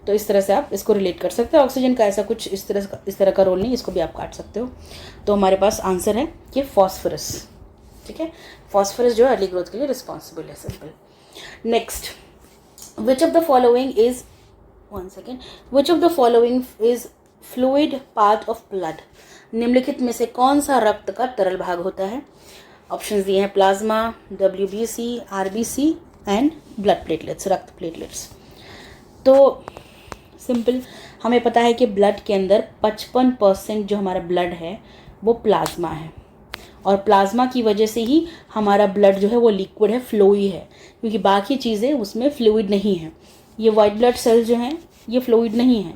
तो इस तरह से आप इसको रिलेट कर सकते हो। ऑक्सीजन का ऐसा कुछ इस तरह का रोल नहीं, इसको भी आप काट सकते हो। तो हमारे पास आंसर है कि फॉस्फोरस, ठीक है। फॉस्फोरस जो है अर्ली ग्रोथ के लिए रिस्पॉन्सिबल है, simple. Next, which of the following is fluid part of blood? निम्नलिखित में से कौन सा रक्त का तरल भाग होता है? ऑप्शंस दिए हैं plasma, WBC, RBC and blood platelets, रक्त प्लेटलेट्स। तो सिंपल, हमें पता है कि ब्लड के अंदर 55% जो हमारा ब्लड है वो प्लाज्मा है, और प्लाज्मा की वजह से ही हमारा ब्लड जो है वो लिक्विड है, फ्लोई है, क्योंकि बाकी चीज़ें उसमें फ्लूइड नहीं है। ये वाइट ब्लड सेल्स जो हैं ये फ्लूइड नहीं है।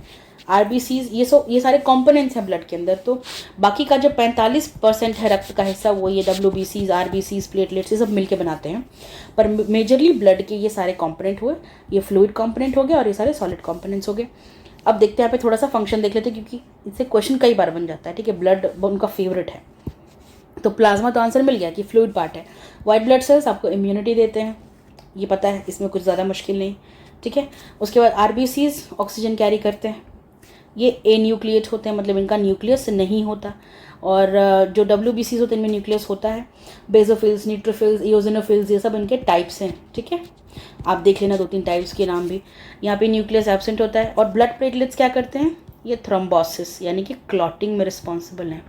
RBCs ये सारे कंपोनेंट्स हैं ब्लड के अंदर। तो बाकी का जो 45% है रक्त का हिस्सा वो ये WBCs, RBCs, प्लेटलेट्स ये सब मिलके बनाते हैं। पर मेजरली ब्लड के ये सारे कंपोनेंट हुए, ये फ्लूइड कंपोनेंट हो गए और ये सारे सॉलिड कंपोनेंट्स हो गए। अब देखते हैं यहाँ पे थोड़ा सा फंक्शन देख लेते हैं, क्योंकि इससे क्वेश्चन कई बार बन जाता है, ठीक है। ब्लड उनका फेवरेट है। तो प्लाज्मा तो आंसर मिल गया कि फ्लूइड पार्ट है। वाइट ब्लड सेल्स आपको इम्यूनिटी देते हैं, ये पता है, इसमें कुछ ज़्यादा मुश्किल नहीं, ठीक है। उसके बाद RBCs ऑक्सीजन कैरी करते हैं, ये एन्यूक्लिएट होते हैं, मतलब इनका न्यूक्लियस नहीं होता। और जो WBCs होते हैं इनमें न्यूक्लियस होता है। बेसोफिल्स, न्यूट्रोफिल्स, इओसिनोफिल्स ये सब इनके टाइप्स हैं, ठीक है। आप देख लेना 2-3 टाइप्स के नाम भी। यहाँ पे न्यूक्लियस एब्सेंट होता है। और ब्लड प्लेटलेट्स क्या करते हैं? ये थ्रोम्बोसिस यानी कि क्लॉटिंग में रिस्पॉन्सिबल हैं।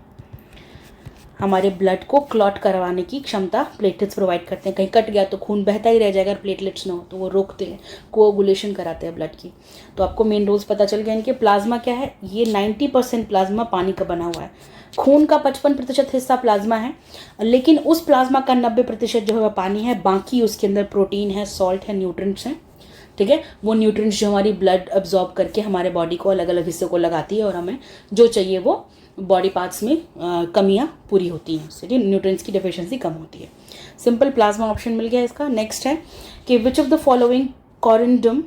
हमारे ब्लड को क्लॉट करवाने की क्षमता प्लेटलेट्स प्रोवाइड करते हैं। कहीं कट गया तो खून बहता ही रह जाएगा, अगर प्लेटलेट्स ना हो तो वो रोकते हैं, कोआगुलेशन कराते हैं ब्लड की। तो आपको मेन रोल्स पता चल गया इनके। प्लाज्मा क्या है? ये 90% प्लाज्मा पानी का बना हुआ है। खून का 55% हिस्सा प्लाज्मा है, लेकिन उस प्लाज्मा का 90% जो है वह पानी है। बाकी उसके अंदर प्रोटीन है, सॉल्ट है, न्यूट्रिएंट्स हैं, ठीक है। वो न्यूट्रिएंट्स जो हमारी ब्लड अब्जॉर्ब करके हमारे बॉडी को अलग अलग हिस्सों को लगाती है और हमें जो चाहिए वो बॉडी पार्ट्स में कमियां पूरी होती हैं, उससे न्यूट्रिएंट्स की डेफिशिएंसी कम होती है। सिंपल प्लाज्मा ऑप्शन मिल गया इसका। नेक्स्ट है कि which of the following corundum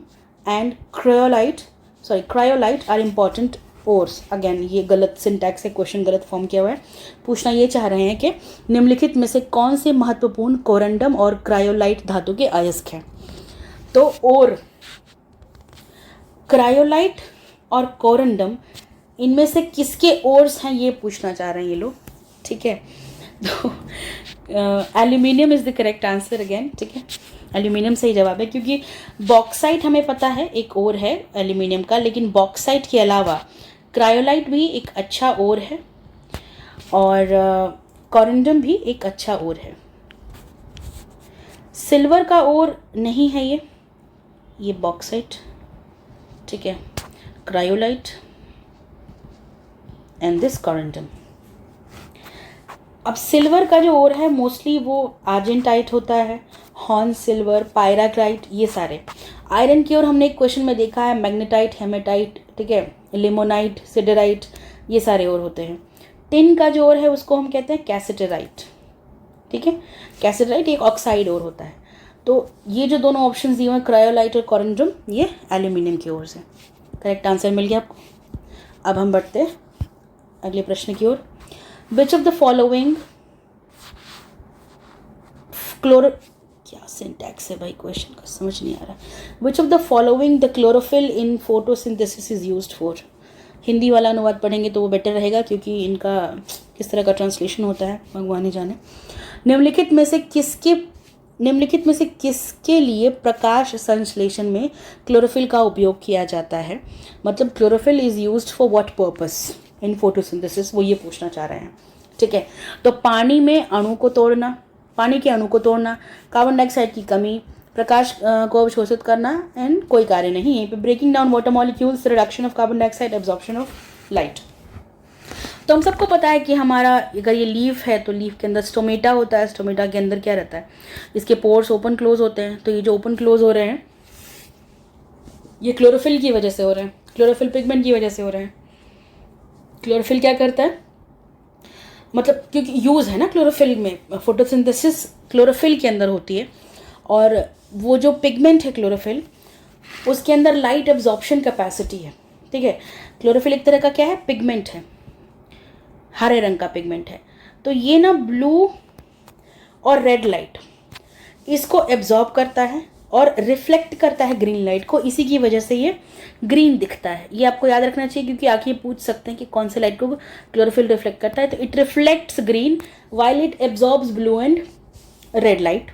and cryolite are important ores. Again ये गलत सिंटैक्स है, क्वेश्चन गलत फॉर्म किया हुआ है। पूछना ये चाह रहे हैं कि निम्नलिखित में से कौन से महत्वपूर्ण कोरंडम और क्रायोलाइट धातु के अयस्क हैं। तो और क्रायोलाइट और कोरंडम, इनमें से किसके ओर्स हैं ये पूछना चाह रहे हैं ये लोग, ठीक है। तो aluminium is the correct answer again, ठीक है। एल्यूमिनियम सही जवाब है, क्योंकि बॉक्साइट हमें पता है एक और है एल्यूमिनियम का, लेकिन बॉक्साइट के अलावा क्रायोलाइट भी एक अच्छा ओर है और कोरंडम भी एक अच्छा ओर है। सिल्वर का ओर नहीं है ये बॉक्साइट, ठीक है, क्रायोलाइट एंड दिस कोरंडम। अब सिल्वर का जो ओर है मोस्टली वो आर्जेंटाइट होता है, हॉर्न सिल्वर, पायराक्राइट, ये सारे। आयरन की ओर हमने एक क्वेश्चन में देखा है मैग्नेटाइट, हेमेटाइट, ठीक है, लिमोनाइट, सिडराइट, ये सारे ओर होते हैं। टिन का जो ओर है उसको हम कहते हैं कैसेटराइट, ठीक है। कैसेटराइट एक ऑक्साइड ओर होता है। तो ये जो दोनों ऑप्शन दिए हुए हैं क्रायोलाइट और कोरंडम, ये एल्यूमिनियम की ओर से करेक्ट आंसर मिल गया आपको। अब हम बढ़ते हैं अगले प्रश्न की ओर। विच ऑफ द फॉलोइंग क्या सिंटैक्स है भाई क्वेश्चन का, समझ नहीं आ रहा। विच of the following the chlorophyll in photosynthesis is used for. Hindi वाला अनुवाद पढ़ेंगे तो वो बेटर रहेगा, क्योंकि इनका किस तरह का ट्रांसलेशन होता है भगवान ही जाने। निम्नलिखित में से किसके लिए प्रकाश संश्लेषण में क्लोरोफिल का उपयोग किया जाता है, मतलब chlorophyll is used for what purpose in photosynthesis, वो ये पूछना चाह रहे हैं, ठीक है। तो पानी के अणु को तोड़ना, कार्बन डाइऑक्साइड की कमी, प्रकाश को अवशोषित करना एंड कोई कार्य नहीं है। Breaking down water molecules, reduction of carbon dioxide, absorption of light. तो हम सबको पता है कि हमारा अगर ये लीफ है तो लीफ के अंदर स्टोमेटा होता है। स्टोमेटा के अंदर क्या रहता है, इसके पोर्स ओपन क्लोज होते हैं। तो ये जो ओपन क्लोज हो रहे हैं ये क्लोरोफिल की वजह से हो रहे हैं, क्लोरोफिल पिगमेंट की वजह से हो रहे हैं। क्लोरोफिल क्या करता है, मतलब क्योंकि यूज़ है ना क्लोरोफिल में, फोटोसिंथेसिस क्लोरोफिल के अंदर होती है, और वो जो पिगमेंट है क्लोरोफिल उसके अंदर लाइट एब्जॉर्प्शन कैपेसिटी है, ठीक है। क्लोरोफिल एक तरह का क्या है, पिगमेंट है, हरे रंग का पिगमेंट है। तो ये ना ब्लू और रेड लाइट इसको एब्जॉर्ब करता है और रिफ्लेक्ट करता है ग्रीन लाइट को, इसी की वजह से ये ग्रीन दिखता है। ये आपको याद रखना चाहिए, क्योंकि आगे पूछ सकते हैं कि कौन से लाइट को क्लोरोफिल रिफ्लेक्ट करता है। तो it reflects green while it absorbs blue and red light.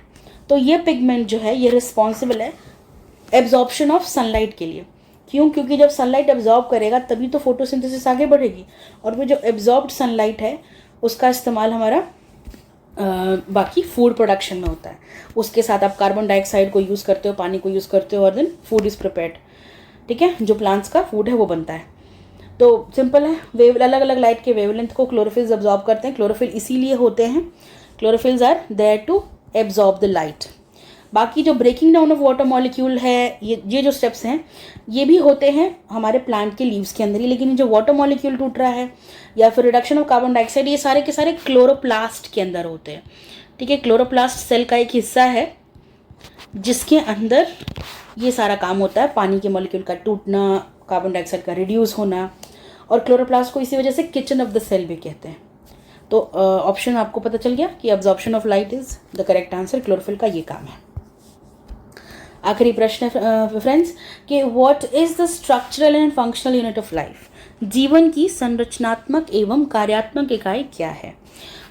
तो ये पिगमेंट जो है ये रिस्पॉन्सिबल है एब्जॉर्प्शन ऑफ सनलाइट के लिए। क्यों, क्योंकि जब सनलाइट एब्जॉर्ब करेगा तभी तो फोटोसिंथेसिस आगे बढ़ेगी, और वो जो एब्जॉर्ब्ड सनलाइट है उसका इस्तेमाल हमारा बाकी फूड प्रोडक्शन में होता है। उसके साथ आप कार्बन डाइऑक्साइड को यूज़ करते हो, पानी को यूज़ करते हो, और देन फूड इज़ प्रिपेयर्ड, ठीक है, जो प्लांट्स का फूड है वो बनता है। तो सिंपल है, अलग अलग लाइट के वेवलेंथ को क्लोरोफिल्स एब्जॉर्ब करते हैं। क्लोरोफिल इसीलिए होते हैं, chlorophylls are there to absorb the light. बाकी जो breaking down of water molecule है, ये जो स्टेप्स हैं ये भी होते हैं हमारे प्लांट के लीव्स के अंदर ही, लेकिन जो वाटर मॉलिक्यूल टूट रहा है या फिर रिडक्शन ऑफ कार्बन डाइऑक्साइड, ये सारे के सारे क्लोरोप्लास्ट के अंदर होते हैं, ठीक है। क्लोरोप्लास्ट सेल का एक हिस्सा है जिसके अंदर ये सारा काम होता है, पानी के मॉलिक्यूल का टूटना, कार्बन डाइऑक्साइड का रिड्यूस होना, और क्लोरोप्लास्ट को इसी वजह से किचन ऑफ द सेल भी कहते हैं। तो ऑप्शन आपको पता चल गया कि absorption of light is the correct answer, chlorophyll का ये काम है। आखिरी प्रश्न फ्रेंड्स कि what is the structural and functional unit of life, जीवन की संरचनात्मक एवं कार्यात्मक इकाई क्या है।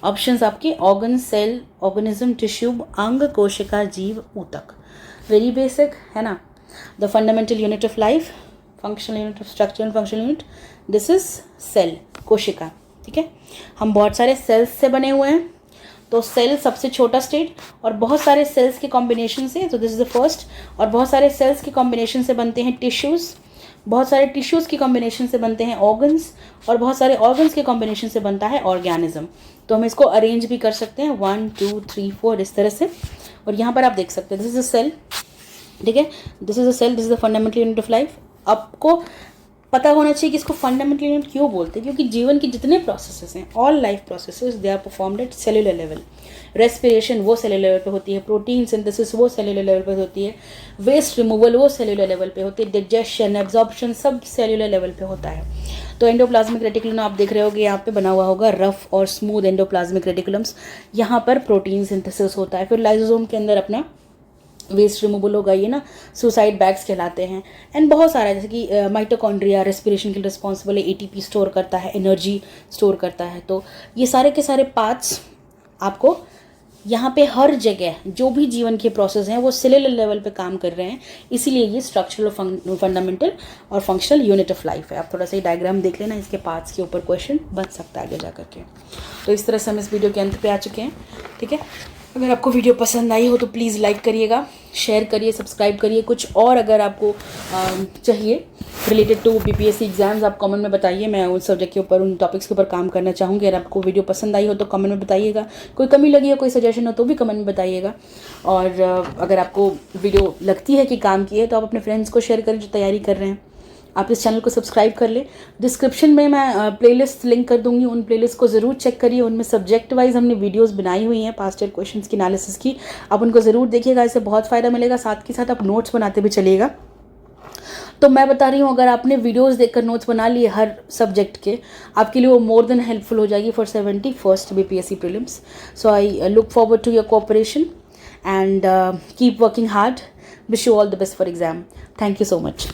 ऑप्शंस आपके ऑर्गन, सेल, ऑर्गेनिज्म, टिश्यू, अंग, कोशिका, जीव, ऊतक। वेरी बेसिक है ना। The fundamental unit of life, functional unit of structure and functional unit, this is cell, कोशिका, ठीक है। हम बहुत सारे सेल्स से बने हुए हैं, तो सेल सबसे छोटा स्टेट, और बहुत सारे सेल्स के कॉम्बिनेशन से, तो दिस इज द फर्स्ट, और बहुत सारे सेल्स के कॉम्बिनेशन से बनते हैं टिश्यूज़, बहुत सारे टिश्यूज़ की कॉम्बिनेशन से बनते हैं ऑर्गन्स, और बहुत सारे ऑर्गन्स के कॉम्बिनेशन से बनता है ऑर्गेनिज्म। तो हम इसको अरेंज भी कर सकते हैं 1 2 3 4 इस तरह से। और यहाँ पर आप देख सकते हैं दिस इज अ सेल, ठीक है, this is a cell, this is the fundamental unit of life. आपको पता होना चाहिए कि इसको फंडामेंटल यूनिट क्यों बोलते हैं, क्योंकि जीवन के जितने प्रोसेसेस हैं, all life processes, they are performed at cellular level. Respiration वो सेलुलर लेवल पे होती है, प्रोटीन सिंथेसिस वो सेलुलर लेवल पे होती है, वेस्ट रिमूवल वो सेलुलर लेवल पे होती है, डाइजेशन, एब्जॉर्प्शन सब सेलुलर लेवल पे होता है। तो एंडोप्लाज्मिक रेटिकुलम आप देख रहे होगे यहाँ पे बना हुआ होगा रफ और स्मूथ एंडोप्लाज्मिक रेटिकुलम्स, यहाँ पर प्रोटीन सिंथेसिस होता है। फिर लाइसोसोम के अंदर अपना वेस्ट रिमूवल होगा, ये ना सुसाइड बैग्स कहलाते हैं। एंड बहुत सारा, जैसे कि माइटोकॉन्ड्रिया रेस्पिरेशन के लिए रिस्पॉन्सिबल है, एटीपी स्टोर करता है, एनर्जी स्टोर करता है। तो ये सारे के सारे पार्ट्स आपको यहाँ पे हर जगह जो भी जीवन के प्रोसेस हैं वो सेलुलर लेवल पे काम कर रहे हैं, इसीलिए ये स्ट्रक्चरल, फंडामेंटल और फंक्शनल यूनिट ऑफ लाइफ है। आप थोड़ा सा ये डायग्राम देख लेना, इसके पार्ट्स के ऊपर क्वेश्चन बन सकता है आगे जा करके। तो इस तरह से हम इस वीडियो के अंत पे आ चुके हैं। ठीक है, अगर आपको वीडियो पसंद आई हो तो प्लीज़ लाइक करिएगा, शेयर करिए, सब्सक्राइब करिए। कुछ और अगर आपको चाहिए रिलेटेड टू बीपीएससी एग्जाम्स, आप कमेंट में बताइए। मैं उन सब्जेक्ट के ऊपर, उन टॉपिक्स के ऊपर काम करना चाहूँगी। अगर आपको वीडियो पसंद आई हो तो कमेंट में बताइएगा। कोई कमी लगी हो, कोई सजेशन हो तो भी कमेंट में बताइएगा। और अगर आपको वीडियो लगती है कि काम की है तो आप अपने फ्रेंड्स को शेयर करें जो तैयारी कर रहे हैं। आप इस चैनल को सब्सक्राइब कर लें। डिस्क्रिप्शन में मैं प्लेलिस्ट लिंक कर दूंगी, उन प्लेलिस्ट को ज़रूर चेक करिए। उनमें सब्जेक्ट वाइज हमने वीडियोस बनाई हुई हैं पास्ट ईयर क्वेश्चंस की एनालिसिस की, आप उनको ज़रूर देखिएगा, इससे बहुत फ़ायदा मिलेगा। साथ के साथ आप नोट्स बनाते भी चलिएगा। तो मैं बता रही हूँ, अगर आपने वीडियोस देखकर नोट्स बना लिए हर सब्जेक्ट के, आपके लिए वो मोर देन हेल्पफुल हो जाएगी for 71st BPSC prelims. So I look forward to your cooperation and keep working hard. Wish you all the best for exam. Thank you so much.